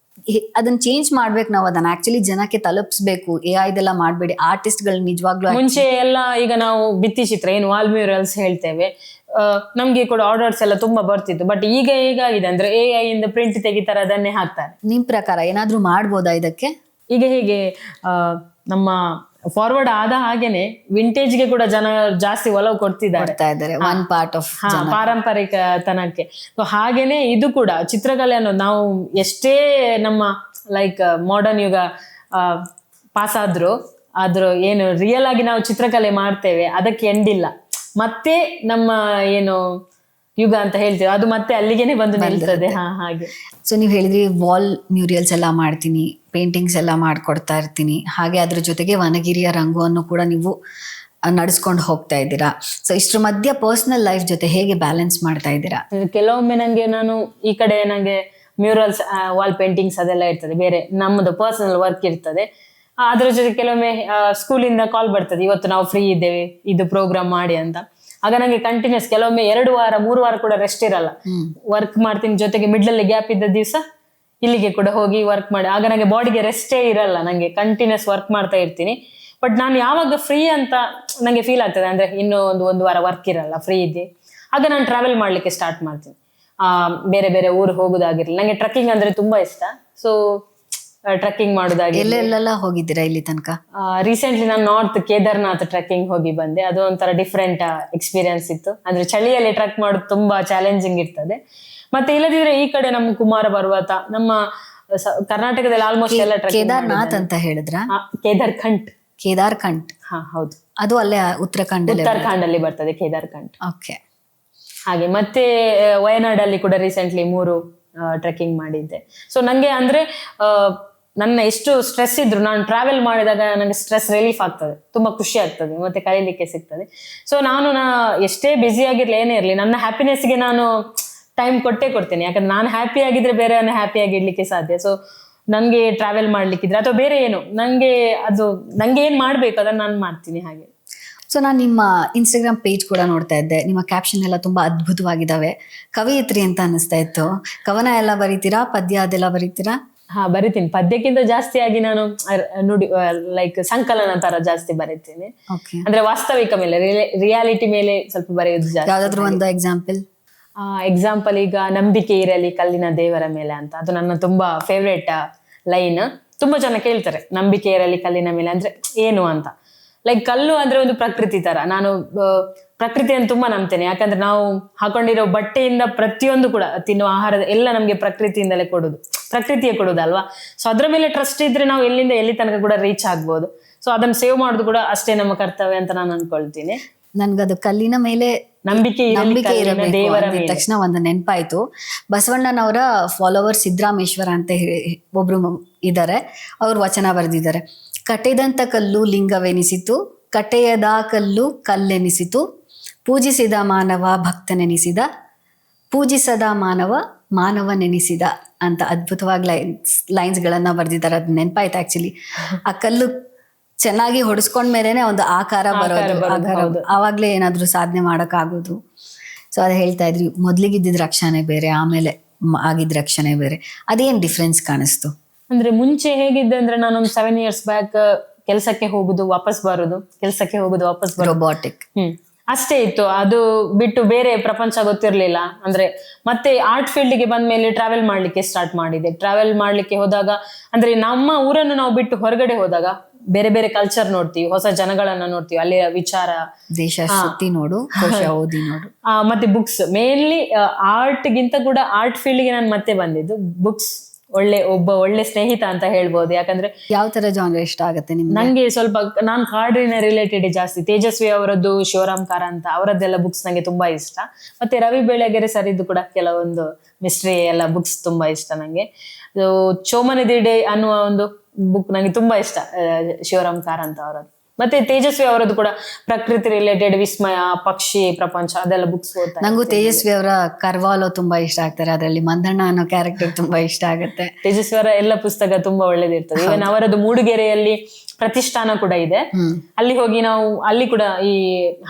ಅದನ್ನ ಚೇಂಜ್ ಮಾಡ್ಬೇಕು ನಾವು. ಅದನ್ನ ಆಕ್ಚುಲಿ ಜನಕ್ಕೆ ತಲುಪಿಸ್ಬೇಕು. AI ಇದೆಲ್ಲ ಮಾಡ್ಬೇಡಿ, ಆರ್ಟಿಸ್ಟ್ ಗಳು ನಿಜವಾಗ್ಲೂ. ಮುಂಚೆ ಎಲ್ಲ ಈಗ ನಾವು ಭಿತ್ತಿ ಚಿತ್ರ, ಏನು ವಾಲ್ ಮ್ಯೂರಲ್ಸ್ ಹೇಳ್ತೇವೆ, ನಮ್ಗೆ ಕೂಡ ಆರ್ಡರ್ಸ್ ಎಲ್ಲ ತುಂಬಾ ಬರ್ತಿತ್ತು. ಬಟ್ ಈಗ ಹೇಗಾಗಿದೆ ಅಂದ್ರೆ AI ಇಂದ ಪ್ರಿಂಟ್ ತೆಗಿತಾರೆ, ಅದನ್ನೇ ಹಾಕ್ತಾರೆ. ನಿಮ್ ಪ್ರಕಾರ ಏನಾದ್ರೂ ಮಾಡ್ಬೋದಾ ಇದಕ್ಕೆ? ಈಗ ಹೇಗೆ ನಮ್ಮ ಫಾರ್ವರ್ಡ್ ಆದ ಹಾಗೇನೆ ವಿಂಟೇಜ್ಗೆ ಕೂಡ ಜನ ಜಾಸ್ತಿ ಒಲವು ಕೊಡ್ತಿದ್ದಾರೆ, ಒನ್ ಪಾರ್ಟ್ ಆಫ್ ಪಾರಂಪರಿಕ ತನಕ್ಕೆ. ಹಾಗೇನೆ ಇದು ಕೂಡ ಚಿತ್ರಕಲೆ ಅನ್ನೋದು, ನಾವು ಎಷ್ಟೇ ನಮ್ಮ ಲೈಕ್ ಮಾಡರ್ನ್ ಯುಗ ಪಾಸ್ ಆದ್ರೂ ಏನು ರಿಯಲ್ ಆಗಿ ನಾವು ಚಿತ್ರಕಲೆ ಮಾಡ್ತೇವೆ ಅದಕ್ಕೆ ಎಂಡಿಲ್ಲ. ಮತ್ತೆ ನಮ್ಮ ಏನು ಯುಗ ಅಂತ ಹೇಳ್ತೇವೆ ಅದು ಮತ್ತೆ ಅಲ್ಲಿಗೆನೆ ಬಂದು ನಿಲ್ತದೆ. ಹಾಗೆ. ಸೊ ನೀವು ಹೇಳಿದ್ರಿ ವಾಲ್ ಮ್ಯೂರಿಯಲ್ಸ್ ಎಲ್ಲ ಮಾಡ್ತೀನಿ, ಪೇಂಟಿಂಗ್ಸ್ ಎಲ್ಲ ಮಾಡ್ಕೊಡ್ತಾ ಇರ್ತೀನಿ, ಹಾಗೆ ಅದ್ರ ಜೊತೆಗೆ ವನಗಿರಿಯ ರಂಗುವನ್ನು ಕೂಡ ನೀವು ನಡೆಸ್ಕೊಂಡು ಹೋಗ್ತಾ ಇದ್ದೀರಾ. ಸೊ ಇಷ್ಟ್ರ ಮಧ್ಯ ಪರ್ಸನಲ್ ಲೈಫ್ ಜೊತೆ ಹೇಗೆ ಬ್ಯಾಲೆನ್ಸ್ ಮಾಡ್ತಾ ಇದ್ದೀರಾ? ಕೆಲವೊಮ್ಮೆ ನಾನು ಈ ಕಡೆ ನಂಗೆ ಮ್ಯೂರಲ್ಸ್, ವಾಲ್ ಪೇಂಟಿಂಗ್ಸ್ ಅದೆಲ್ಲ ಇರ್ತದೆ, ಬೇರೆ ನಮ್ಮದು ಪರ್ಸನಲ್ ವರ್ಕ್ ಇರ್ತದೆ. ಅದ್ರ ಜೊತೆ ಕೆಲವೊಮ್ಮೆ ಸ್ಕೂಲಿಂದ ಕಾಲ್ ಬರ್ತದೆ, ಇವತ್ತು ನಾವು ಫ್ರೀ ಇದ್ದೇವೆ, ಇದು ಪ್ರೋಗ್ರಾಮ್ ಮಾಡಿ ಅಂತ. ಆಗ ನಂಗೆ ಕಂಟಿನ್ಯೂಸ್ ಕೆಲವೊಮ್ಮೆ 2 ವಾರ 3 ವಾರ ಕೂಡ ರೆಸ್ಟ್ ಇರಲ್ಲ. ವರ್ಕ್ ಮಾಡ್ತೀನಿ, ಜೊತೆಗೆ ಮಿಡ್ಲಲ್ಲಿ ಗ್ಯಾಪ್ ಇದ್ದ ದಿವಸ ಇಲ್ಲಿಗೆ ಕೂಡ ಹೋಗಿ ವರ್ಕ್ ಮಾಡಿ. ಆಗ ನಂಗೆ ಬಾಡಿಗೆ ರೆಸ್ಟೇ ಇರಲ್ಲ, ನಂಗೆ ಕಂಟಿನ್ಯೂಸ್ ವರ್ಕ್ ಮಾಡ್ತಾ ಇರ್ತೀನಿ. ಬಟ್ ನಾನು ಯಾವಾಗ ಫ್ರೀ ಅಂತ ನಂಗೆ ಫೀಲ್ ಆಗ್ತದೆ ಅಂದ್ರೆ ಇನ್ನು ಒಂದು ವಾರ ವರ್ಕ್ ಇರಲ್ಲ, ಫ್ರೀ ಇದ್ದೆ, ಆಗ ನಾನು ಟ್ರಾವೆಲ್ ಮಾಡ್ಲಿಕ್ಕೆ ಸ್ಟಾರ್ಟ್ ಮಾಡ್ತೀನಿ. ಬೇರೆ ಬೇರೆ ಊರು ಹೋಗುದಾಗಿರ್ಲಿ. ನಂಗೆ ಟ್ರಕ್ಕಿಂಗ್ ಅಂದ್ರೆ ತುಂಬಾ ಇಷ್ಟ. ಸೊ ಟ್ರಕ್ಕಿಂಗ್ ಮಾಡೋದಾಗಿ. ಎಲ್ಲೆಲ್ಲ ಹೋಗಿದ್ದೀರಾ ಇಲ್ಲಿ ತನಕ? ರೀಸೆಂಟ್ಲಿ ನಾನು ನಾರ್ತ್ ಕೇದಾರ್ನಾಥ್ ಟ್ರಕ್ಕಿಂಗ್ ಹೋಗಿ ಬಂದೆ. ಅದು ಒಂಥರ ಡಿಫ್ರೆಂಟ್ ಎಕ್ಸ್ಪೀರಿಯನ್ಸ್ ಇತ್ತು. ಅಂದ್ರೆ ಚಳಿಯಲ್ಲಿ ಟ್ರಕ್ ಮಾಡೋದು ತುಂಬಾ ಚಾಲೆಂಜಿಂಗ್ ಇರ್ತದೆ. ಮತ್ತೆ ಇಲ್ಲದಿದ್ರೆ ಈ ಕಡೆ ನಮ್ಮ ಕುಮಾರ ಪರ್ವತ, ನಮ್ಮ ಕರ್ನಾಟಕದಲ್ಲಿ ಆಲ್ಮೋಸ್ಟ್ ಎಲ್ಲ ಕೇದಾರ್ನಾಥ್ ಅಂತ ಹೇಳಿದ್ರ? ಕೇದಾರ್ಖಂಡ್. ಹಾ ಹೌದು, ಅದು ಅಲ್ಲೇ ಉತ್ತರಾಖಂಡ್ ಅಲ್ಲಿ ಬರ್ತದೆ ಕೇದಾರ್ಖಂಡ್. ಓಕೆ. ಹಾಗೆ ಮತ್ತೆ ವಯನಾಡಲ್ಲಿ ಕೂಡ ರೀಸೆಂಟ್ಲಿ 3 ಟ್ರೆಕ್ಕಿಂಗ್ ಮಾಡಿದ್ದೆ. ಸೊ ನಂಗೆ ಅಂದ್ರೆ ನನ್ನ ಎಷ್ಟು ಸ್ಟ್ರೆಸ್ ಇದ್ರು ನಾನು ಟ್ರಾವೆಲ್ ಮಾಡಿದಾಗ ನನಗೆ ಸ್ಟ್ರೆಸ್ ರಿಲೀಫ್ ಆಗ್ತದೆ, ತುಂಬಾ ಖುಷಿ ಆಗ್ತದೆ, ಮತ್ತೆ ಕಲೀಲಿಕ್ಕೆ ಸಿಗ್ತದೆ. ಸೊ ನಾನು ಎಷ್ಟೇ ಬ್ಯುಸಿ ಆಗಿರ್ಲಿ ಏನೇ ಇರಲಿ, ನನ್ನ ಹ್ಯಾಪಿನೆಸ್ಗೆ ನಾನು ಟೈಮ್ ಕೊಡ್ತೇನೆ. ಯಾಕಂದ್ರೆ ನಾನು ಹ್ಯಾಪಿ ಆಗಿದ್ರೆ ಬೇರೆಯವನ್ನ ಹ್ಯಾಪಿ ಆಗಿ ಇಡ್ಲಿಕ್ಕೆ ಸಾಧ್ಯ. ಸೊ ನಂಗೆ ಟ್ರಾವೆಲ್ ಮಾಡ್ಲಿಕ್ಕಿದ್ರೆ ಅಥವಾ ಬೇರೆ ಏನು ನಂಗೆ ಏನ್ ಮಾಡ್ಬೇಕು ಅದನ್ನ ನಾನು ಮಾಡ್ತೀನಿ. ಹಾಗೆ ಸೊ ನಾನು ನಿಮ್ಮ ಇನ್ಸ್ಟಾಗ್ರಾಮ್ ಪೇಜ್ ಕೂಡ ನೋಡ್ತಾ ಇದ್ದೆ, ನಿಮ್ಮ ಕ್ಯಾಪ್ಷನ್ ಎಲ್ಲ ತುಂಬಾ ಅದ್ಭುತವಾಗಿದ್ದಾವೆ. ಕವಯಿತ್ರಿ ಅಂತ ಅನಿಸ್ತಾ ಇತ್ತು. ಕವನ ಎಲ್ಲ ಬರೀತೀರಾ? ಪದ್ಯ ಅದೆಲ್ಲ ಬರೀತೀರಾ? ಹಾ ಬರಿತೀನಿ. ಪದ್ಯಕ್ಕಿಂತ ಜಾಸ್ತಿ ಆಗಿ ನಾನು ನುಡಿ ಲೈಕ್ ಸಂಕಲನ ತರ ಜಾಸ್ತಿ ಬರೀತೀನಿ. ಅಂದ್ರೆ ವಾಸ್ತವಿಕ ಮೇಲೆ, ರಿಯಾಲಿಟಿ ಮೇಲೆ ಸ್ವಲ್ಪ ಬರೆಯೋದು ಜಾಸ್ತಿ. ಯಾವ್ದಾದ್ರು ಒಂದು ಎಕ್ಸಾಂಪಲ್ ಈಗ ನಂಬಿಕೆ ಇರಲಿ ಕಲ್ಲಿನ ದೇವರ ಮೇಲೆ ಅಂತ, ಅದು ನನ್ನ ತುಂಬಾ ಫೇವ್ರೇಟ್ ಲೈನ್. ತುಂಬಾ ಜನ ಕೇಳ್ತಾರೆ ನಂಬಿಕೆ ಇರಲಿ ಕಲ್ಲಿನ ಮೇಲೆ ಅಂದ್ರೆ ಏನು ಅಂತ. ಲೈಕ್ ಕಲ್ಲು ಅಂದ್ರೆ ಒಂದು ಪ್ರಕೃತಿ ತರ, ನಾನು ಪ್ರಕೃತಿಯನ್ನು ತುಂಬಾ ನಂಬ್ತೇನೆ. ಯಾಕಂದ್ರೆ ನಾವು ಹಾಕೊಂಡಿರೋ ಬಟ್ಟೆಯಿಂದ ಪ್ರತಿಯೊಂದು ಕೂಡ ತಿನ್ನುವ ಆಹಾರದ ಎಲ್ಲ ನಮ್ಗೆ ಪ್ರಕೃತಿಯಿಂದಲೇ ಪ್ರಕೃತಿಯೇ ಕೊಡುದಲ್ವಾ. ಸೊ ಅದ್ರ ಮೇಲೆ ಟ್ರಸ್ಟ್ ಇದ್ರೆ ನಾವು ಎಲ್ಲಿಂದ ಎಲ್ಲಿ ತನಕ ಕೂಡ ರೀಚ್ ಆಗ್ಬೋದು. ಸೊ ಅದನ್ನ ಸೇವ್ ಮಾಡೋದು ಕೂಡ ಅಷ್ಟೇ ನಮ್ಮ ಕರ್ತವ್ಯ ಅಂತ ನಾನು ಅನ್ಕೊಳ್ತೀನಿ. ನನ್ಗದು ಕಲ್ಲಿನ ಮೇಲೆ ನಂಬಿಕೆ ಇರಬೇಕು ತಕ್ಷಣ ಒಂದು ನೆನಪಾಯ್ತು. ಬಸವಣ್ಣನವರ ಫಾಲೋವರ್ ಸಿದ್ದರಾಮೇಶ್ವರ ಅಂತ ಒಬ್ರು ಇದ್ದಾರೆ, ಅವ್ರು ವಚನ ಬರೆದಿದ್ದಾರೆ. ಕಟ್ಟೆದಂತ ಕಲ್ಲು ಲಿಂಗವೆನಿಸಿತು, ಕಟ್ಟೆಯದ ಕಲ್ಲು ಕಲ್ಲೆನಿಸಿತು, ಪೂಜಿಸಿದ ಮಾನವ ಭಕ್ತನೆನಿಸಿದ, ಪೂಜಿಸದ ಮಾನವ ಮಾನವನೆನಿಸಿದ ಅಂತ ಅದ್ಭುತವಾಗಿ ಲೈನ್ಸ್ಗಳನ್ನ ಬರೆದಿದ್ದಾರೆ. ಅದು ನೆನಪಾಯ್ತು ಆಕ್ಚುಲಿ. ಆ ಕಲ್ಲು ಚೆನ್ನಾಗಿ ಹೊಡೆಸ್ಕೊಂಡ್ಮೇಲೆನೆ ಒಂದು ಆಕಾರ ಬರೋದು, ಆವಾಗ್ಲೇ ಏನಾದ್ರು ಸಾಧನೆ ಮಾಡೋಕ್ಕಾಗೋದು. ಸೊ ಅದು ಹೇಳ್ತಾ ಇದ್ರಿ, ಮೊದ್ಲಿಗಿದ್ದಿದ್ ರಕ್ಷಣೆ ಬೇರೆ, ಆಮೇಲೆ ಆಗಿದ್ದ ರಕ್ಷಣೆ ಬೇರೆ. ಅದೇನ್ ಡಿಫ್ರೆನ್ಸ್ ಕಾಣಿಸ್ತು? ಅಂದ್ರೆ ಮುಂಚೆ ಹೇಗಿದ್ದೆ ಅಂದ್ರೆ ನಾನೊಂದು 7 years ಬ್ಯಾಕ್ ಕೆಲ್ಸಕ್ಕೆ ಹೋಗುದು ವಾಪಸ್ ಬರುದು, ರೋಬೋಟಿಕ್ ಅಷ್ಟೇ ಇತ್ತು. ಅದು ಬಿಟ್ಟು ಬೇರೆ ಪ್ರಪಂಚ ಗೊತ್ತಿರ್ಲಿಲ್ಲ. ಅಂದ್ರೆ ಮತ್ತೆ ಆರ್ಟ್ ಫೀಲ್ಡ್ಗೆ ಬಂದ ಮೇಲೆ ಟ್ರಾವೆಲ್ ಮಾಡ್ಲಿಕ್ಕೆ ಸ್ಟಾರ್ಟ್ ಮಾಡಿದೆ. ಟ್ರಾವೆಲ್ ಮಾಡ್ಲಿಕ್ಕೆ ಹೋದಾಗ ಅಂದ್ರೆ ನಮ್ಮ ಊರನ್ನು ನಾವು ಬಿಟ್ಟು ಹೊರಗಡೆ ಹೋದಾಗ ಬೇರೆ ಬೇರೆ ಕಲ್ಚರ್ ನೋಡ್ತೀವಿ, ಹೊಸ ಜನಗಳನ್ನ ನೋಡ್ತೀವಿ, ಅಲ್ಲಿಯ ವಿಚಾರ, ದೇಶ ಸುತ್ತಿ ನೋಡು, ಕೋಶ ಓದಿ ನೋಡು. ಮತ್ತೆ ಬುಕ್ಸ್, ಮೇನ್ಲಿ ಆರ್ಟ್ ಗಿಂತ ಕೂಡ ಆರ್ಟ್ ಫೀಲ್ಡ್ಗೆ ನಾನು ಮತ್ತೆ ಬಂದಿದ್ದು. ಬುಕ್ಸ್ ಒಳ್ಳೆ ಸ್ನೇಹಿತ ಅಂತ ಹೇಳ್ಬೋದು. ಯಾಕಂದ್ರೆ ಯಾವ ತರ ಜಾನರ್ ಇಷ್ಟ ಆಗುತ್ತೆ ನಿಮ್ಗೆ? ನಂಗೆ ಸ್ವಲ್ಪ ನಾನು ಕಾಡಿನ ರಿಲೇಟೆಡ್ ಜಾಸ್ತಿ. ತೇಜಸ್ವಿ ಅವರದ್ದು, ಶಿವರಾಮ್ ಕಾರಂತ ಅವರದ್ದೆಲ್ಲ ಬುಕ್ಸ್ ನಂಗೆ ತುಂಬಾ ಇಷ್ಟ. ಮತ್ತೆ ರವಿ ಬೆಳಗೆರೆ ಸರಿದ್ದು ಕೂಡ ಕೆಲವೊಂದು ಮಿಸ್ಟ್ರಿ ಎಲ್ಲ ಬುಕ್ಸ್ ತುಂಬಾ ಇಷ್ಟ ನಂಗೆ. ಚೋಮನದಿಡೆ ಅನ್ನುವ ಒಂದು ಬುಕ್ ನಂಗೆ ತುಂಬಾ ಇಷ್ಟ, ಶಿವರಾಮ್ ಕಾರಂತ ಅವರದ್ದು. ಮತ್ತೆ ತೇಜಸ್ವಿ ಅವರದ್ದು ಕೂಡ ಪ್ರಕೃತಿ ರಿಲೇಟೆಡ್, ವಿಸ್ಮಯ, ಪಕ್ಷಿ ಪ್ರಪಂಚ ಅದೆಲ್ಲ ಬುಕ್ಸ್ ಓದ್ತಾರೆ. ನಂಗೂ ತೇಜಸ್ವಿ ಅವರ ಕರ್ವಾಲೋ ತುಂಬಾ ಇಷ್ಟ ಆಗ್ತಾರೆ. ಅದರಲ್ಲಿ ಮಂದಣ್ಣ ಅನ್ನೋ ಕ್ಯಾರೆಕ್ಟರ್ ತುಂಬಾ ಇಷ್ಟ ಆಗುತ್ತೆ. ತೇಜಸ್ವಿ ಅವರ ಎಲ್ಲ ಪುಸ್ತಕ ತುಂಬಾ ಒಳ್ಳೇದಿರ್ತದೆ. ಇವನ್ ಅವರದ್ದು ಮೂಡಿಗೆರೆಯಲ್ಲಿ ಪ್ರತಿಷ್ಠಾನ ಕೂಡ ಇದೆ. ಅಲ್ಲಿ ಹೋಗಿ ನಾವು ಅಲ್ಲಿ ಕೂಡ ಈ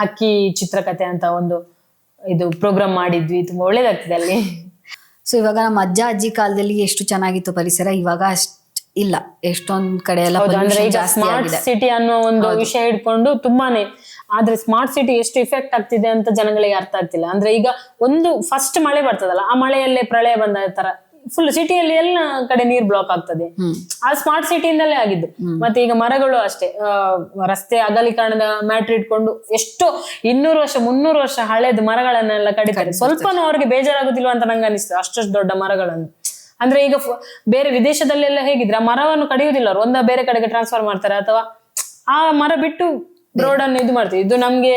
ಹಕ್ಕಿ ಚಿತ್ರಕಥೆ ಅಂತ ಒಂದು ಇದು ಪ್ರೋಗ್ರಾಮ್ ಮಾಡಿದ್ವಿ. ತುಂಬಾ ಒಳ್ಳೇದಾಗ್ತದೆ ಅಲ್ಲಿ. ಸೊ ಇವಾಗ ನಮ್ಮ ಅಜ್ಜ ಅಜ್ಜಿ ಕಾಲದಲ್ಲಿ ಎಷ್ಟು ಚೆನ್ನಾಗಿತ್ತು ಪರಿಸರ, ಇವಾಗ ಅಷ್ಟ್ ಇಲ್ಲ. ಎಷ್ಟೊಂದ್ ಕಡೆ ಎಲ್ಲ ಸ್ಮಾರ್ಟ್ ಸಿಟಿ ಅನ್ನೋ ಒಂದು ವಿಷಯ ಹಿಡ್ಕೊಂಡು ತುಂಬಾನೇ, ಆದ್ರೆ ಸ್ಮಾರ್ಟ್ ಸಿಟಿ ಎಷ್ಟು ಇಫೆಕ್ಟ್ ಆಗ್ತಿದೆ ಅಂತ ಜನಗಳಿಗೆ ಅರ್ಥ ಆಗ್ತಿಲ್ಲ. ಅಂದ್ರೆ ಈಗ ಒಂದು ಫಸ್ಟ್ ಮಳೆ ಬರ್ತದಲ್ಲ, ಆ ಮಳೆಯಲ್ಲೇ ಪ್ರಳಯ ಬಂದ ತರ ಫುಲ್ ಸಿಟಿಯಲ್ಲಿ ಎಲ್ಲ ಕಡೆ ನೀರ್ ಬ್ಲಾಕ್ ಆಗ್ತದೆ. ಆ ಸ್ಮಾರ್ಟ್ ಸಿಟಿಯಿಂದಲೇ ಆಗಿದ್ದು. ಮತ್ತೆ ಈಗ ಮರಗಳು ಅಷ್ಟೇ, ರಸ್ತೆ ಅಗಲೀಕರಣದ ಮ್ಯಾಟ್ರ್ ಇಟ್ಕೊಂಡು ಎಷ್ಟೋ 200 ವರ್ಷ 300 ವರ್ಷ ಹಳೇದು ಮರಗಳನ್ನೆಲ್ಲ ಕಡಿತಾರೆ. ಸ್ವಲ್ಪನೂ ಅವ್ರಿಗೆ ಬೇಜಾರಾಗುದಿಲ್ವ ಅಂತ ನಂಗೆ ಅನಿಸ್ತು, ಅಷ್ಟು ದೊಡ್ಡ ಮರಗಳನ್ನು. ಅಂದ್ರೆ ಈಗ ಬೇರೆ ವಿದೇಶದಲ್ಲೆಲ್ಲ ಹೇಗಿದ್ರೆ ಆ ಮರವನ್ನು ಕಡಿಯುವುದಿಲ್ಲ ಅವರು, ಒಂದ ಬೇರೆ ಕಡೆಗೆ ಟ್ರಾನ್ಸ್ಫರ್ ಮಾಡ್ತಾರೆ, ಅಥವಾ ಆ ಮರ ಬಿಟ್ಟು ರೋಡ್ ಅನ್ನು ಇದು ಮಾಡ್ತೀವಿ. ಇದು ನಮ್ಗೆ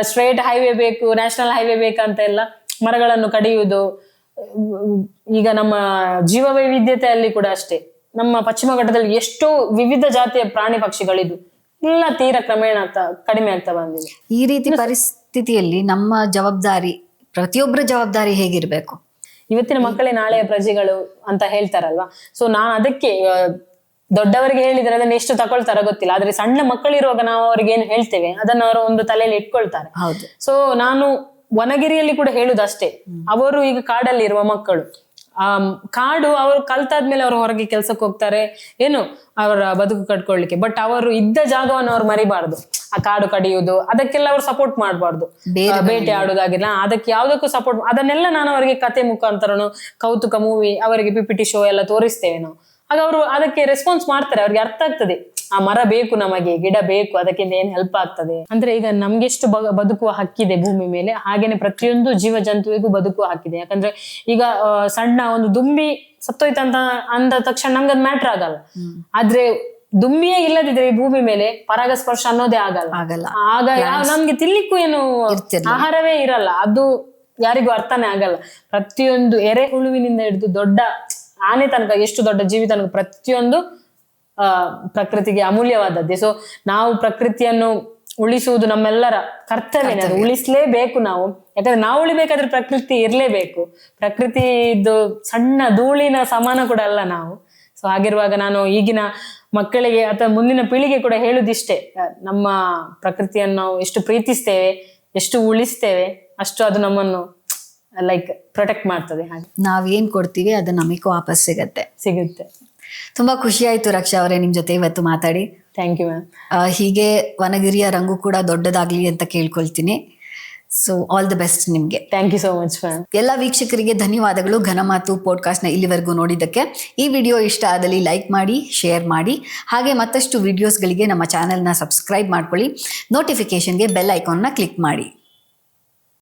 ಸ್ಟ್ರೇಟ್ ಹೈವೇ ಬೇಕು, ನ್ಯಾಷನಲ್ ಹೈವೇ ಬೇಕಂತ ಎಲ್ಲ ಮರಗಳನ್ನು ಕಡಿಯುವುದು. ಈಗ ನಮ್ಮ ಜೀವ ವೈವಿಧ್ಯತೆಯಲ್ಲಿ ಕೂಡ ಅಷ್ಟೇ, ನಮ್ಮ ಪಶ್ಚಿಮ ಘಟ್ಟದಲ್ಲಿ ಎಷ್ಟೋ ವಿವಿಧ ಜಾತಿಯ ಪ್ರಾಣಿ ಪಕ್ಷಿಗಳಿದ್ದು ಎಲ್ಲ ತೀರಾ ಕ್ರಮೇಣ ಕಡಿಮೆ ಆಗ್ತಾ ಬಂದಿದೆ. ಈ ರೀತಿ ಪರಿಸ್ಥಿತಿಯಲ್ಲಿ ನಮ್ಮ ಜವಾಬ್ದಾರಿ, ಪ್ರತಿಯೊಬ್ಬರ ಜವಾಬ್ದಾರಿ ಹೇಗಿರ್ಬೇಕು? ಇವತ್ತಿನ ಮಕ್ಕಳೇ ನಾಳೆಯ ಪ್ರಜೆಗಳು ಅಂತ ಹೇಳ್ತಾರಲ್ವಾ. ಸೊ ನಾನು ಅದಕ್ಕೆ ದೊಡ್ಡವರಿಗೆ ಹೇಳಿದ್ರೆ ಅದನ್ನ ಎಷ್ಟು ತಗೊಳ್ತಾರ ಗೊತ್ತಿಲ್ಲ, ಆದ್ರೆ ಸಣ್ಣ ಮಕ್ಕಳಿರುವಾಗ ನಾವು ಅವ್ರಿಗೆ ಏನು ಹೇಳ್ತೇವೆ ಅದನ್ನ ಅವರು ಒಂದು ತಲೆಯಲ್ಲಿ ಇಟ್ಕೊಳ್ತಾರೆ. ಸೊ ನಾನು ವನಗಿರಿಯಲ್ಲಿ ಕೂಡ ಹೇಳುದಷ್ಟೇ, ಅವರು ಈಗ ಕಾಡಲ್ಲಿ ಇರುವ ಮಕ್ಕಳು, ಕಾಡು ಅವರು ಕಲ್ತಾದ್ಮೇಲೆ ಅವರು ಹೊರಗೆ ಕೆಲ್ಸಕ್ಕೆ ಹೋಗ್ತಾರೆ, ಏನು ಅವರ ಬದುಕು ಕಟ್ಕೊಳ್ಲಿಕ್ಕೆ. ಬಟ್ ಅವರು ಇದ್ದ ಜಾಗವನ್ನು ಅವ್ರು ಮರಿಬಾರ್ದು. ಆ ಕಾಡು ಕಡಿಯುವುದು ಅದಕ್ಕೆಲ್ಲ ಅವ್ರು ಸಪೋರ್ಟ್ ಮಾಡಬಾರ್ದು. ಬೇಟೆ ಆಡುದಾಗಿಲ್ಲ, ಅದಕ್ಕೆ ಯಾವ್ದಕ್ಕೂ ಸಪೋರ್ಟ್. ಅದನ್ನೆಲ್ಲ ನಾನು ಅವರಿಗೆ ಕತೆ ಮುಖಾಂತರನು, ಕೌತುಕ ಮೂವಿ, ಅವರಿಗೆ PPT ಶೋ ಎಲ್ಲ ತೋರಿಸ್ತೇವೆ ನಾವು. ಆಗ ಅವರು ಅದಕ್ಕೆ ರೆಸ್ಪಾನ್ಸ್ ಮಾಡ್ತಾರೆ, ಅವ್ರಿಗೆ ಅರ್ಥ ಆಗ್ತದೆ ಆ ಮರ ಬೇಕು, ನಮಗೆ ಗಿಡ ಬೇಕು, ಅದಕ್ಕಿಂತ ಏನ್ ಹೆಲ್ಪ್ ಆಗ್ತದೆ ಅಂದ್ರೆ. ಈಗ ನಮ್ಗೆಷ್ಟು ಬದುಕುವ ಹಕ್ಕಿದೆ ಭೂಮಿ ಮೇಲೆ, ಹಾಗೇನೆ ಪ್ರತಿಯೊಂದು ಜೀವ ಜಂತುವಿಗೂ ಬದುಕುವ ಹಕ್ಕಿದೆ. ಯಾಕಂದ್ರೆ ಈಗ ಸಣ್ಣ ಒಂದು ದುಂಬಿ ಸತ್ತೋಯ್ತಂತ ಅಂದ ತಕ್ಷಣ ನಮ್ಗೆ ಅದು ಮ್ಯಾಟ್ರ್ ಆಗಲ್ಲ. ಆದ್ರೆ ದುಂಬಿಯೇ ಇಲ್ಲದಿದ್ರೆ ಈ ಭೂಮಿ ಮೇಲೆ ಪರಾಗಸ್ಪರ್ಶ ಅನ್ನೋದೇ ಆಗಲ್ಲ. ಆಗ ನಮ್ಗೆ ತಿನ್ಲಿಕ್ಕೂ ಏನು ಆಹಾರವೇ ಇರಲ್ಲ, ಅದು ಯಾರಿಗೂ ಅರ್ಥನೇ ಆಗಲ್ಲ. ಪ್ರತಿಯೊಂದು ಎರೆಹುಳುವಿನಿಂದ ಹಿಡಿದು ದೊಡ್ಡ ಆನೆ ತನಕ, ಎಷ್ಟು ದೊಡ್ಡ ಜೀವಿ ತನಕ ಪ್ರತಿಯೊಂದು ಪ್ರಕೃತಿಗೆ ಅಮೂಲ್ಯವಾದದ್ದೇ. ಸೊ ನಾವು ಪ್ರಕೃತಿಯನ್ನು ಉಳಿಸುವುದು ನಮ್ಮೆಲ್ಲರ ಕರ್ತವ್ಯನೇ, ಅದು ಉಳಿಸ್ಲೇಬೇಕು ನಾವು. ಯಾಕಂದ್ರೆ ನಾವು ಉಳಿಬೇಕಾದ್ರೆ ಪ್ರಕೃತಿ ಇರ್ಲೇಬೇಕು. ಪ್ರಕೃತಿ ಇದು ಸಣ್ಣ ಧೂಳಿನ ಸಮಾನ ಕೂಡ ಅಲ್ಲ ನಾವು. ಸೊ ಹಾಗಿರುವಾಗ ನಾನು ಈಗಿನ ಮಕ್ಕಳಿಗೆ ಅಥವಾ ಮುಂದಿನ ಪೀಳಿಗೆ ಕೂಡ ಹೇಳುದಿಷ್ಟೇ, ನಮ್ಮ ಪ್ರಕೃತಿಯನ್ನು ನಾವು ಎಷ್ಟು ಪ್ರೀತಿಸ್ತೇವೆ, ಎಷ್ಟು ಉಳಿಸ್ತೇವೆ, ಅಷ್ಟು ಅದು ನಮ್ಮನ್ನು ಲೈಕ್ ಪ್ರೊಟೆಕ್ಟ್ ಮಾಡ್ತದೆ. ಹಾಗೆ ನಾವೇನ್ ಕೊಡ್ತೀವಿ ಅದು ನಮಗೆ ವಾಪಸ್ ಸಿಗುತ್ತೆ. ತುಂಬಾ ಖುಷಿ ಆಯ್ತು ರಕ್ಷಾ ಅವರೇ ನಿಮ್ ಜೊತೆ ಇವತ್ತು ಮಾತಾಡಿ. Thank you ma'am. ಹೀಗೆ ವನಗಿರಿಯ ರಂಗು ಕೂಡ ದೊಡ್ಡದಾಗ್ಲಿ ಅಂತ ಕೇಳ್ಕೊಳ್ತೀನಿ. ಸೊ ಆಲ್ ದಿ ಬೆಸ್ಟ್ ನಿಮ್ಗೆ. Thank you so much ma'am. ಎಲ್ಲ ವೀಕ್ಷಕರಿಗೆ ಧನ್ಯವಾದಗಳು ಘನಮಾತು ಪಾಡ್ಕಾಸ್ಟ್ನ ಇಲ್ಲಿವರೆಗೂ ನೋಡಿದ್ದಕ್ಕೆ. ಈ ವಿಡಿಯೋ ಇಷ್ಟ ಆದಲ್ಲಿ ಲೈಕ್ ಮಾಡಿ, ಶೇರ್ ಮಾಡಿ, ಹಾಗೆ ಮತ್ತಷ್ಟು ವಿಡಿಯೋಸ್ಗಳಿಗೆ ನಮ್ಮ ಚಾನೆಲ್ನ ಸಬ್ಸ್ಕ್ರೈಬ್ ಮಾಡ್ಕೊಳ್ಳಿ. ನೋಟಿಫಿಕೇಶನ್ಗೆ ಬೆಲ್ ಐಕಾನ್ನ ಕ್ಲಿಕ್ ಮಾಡಿ.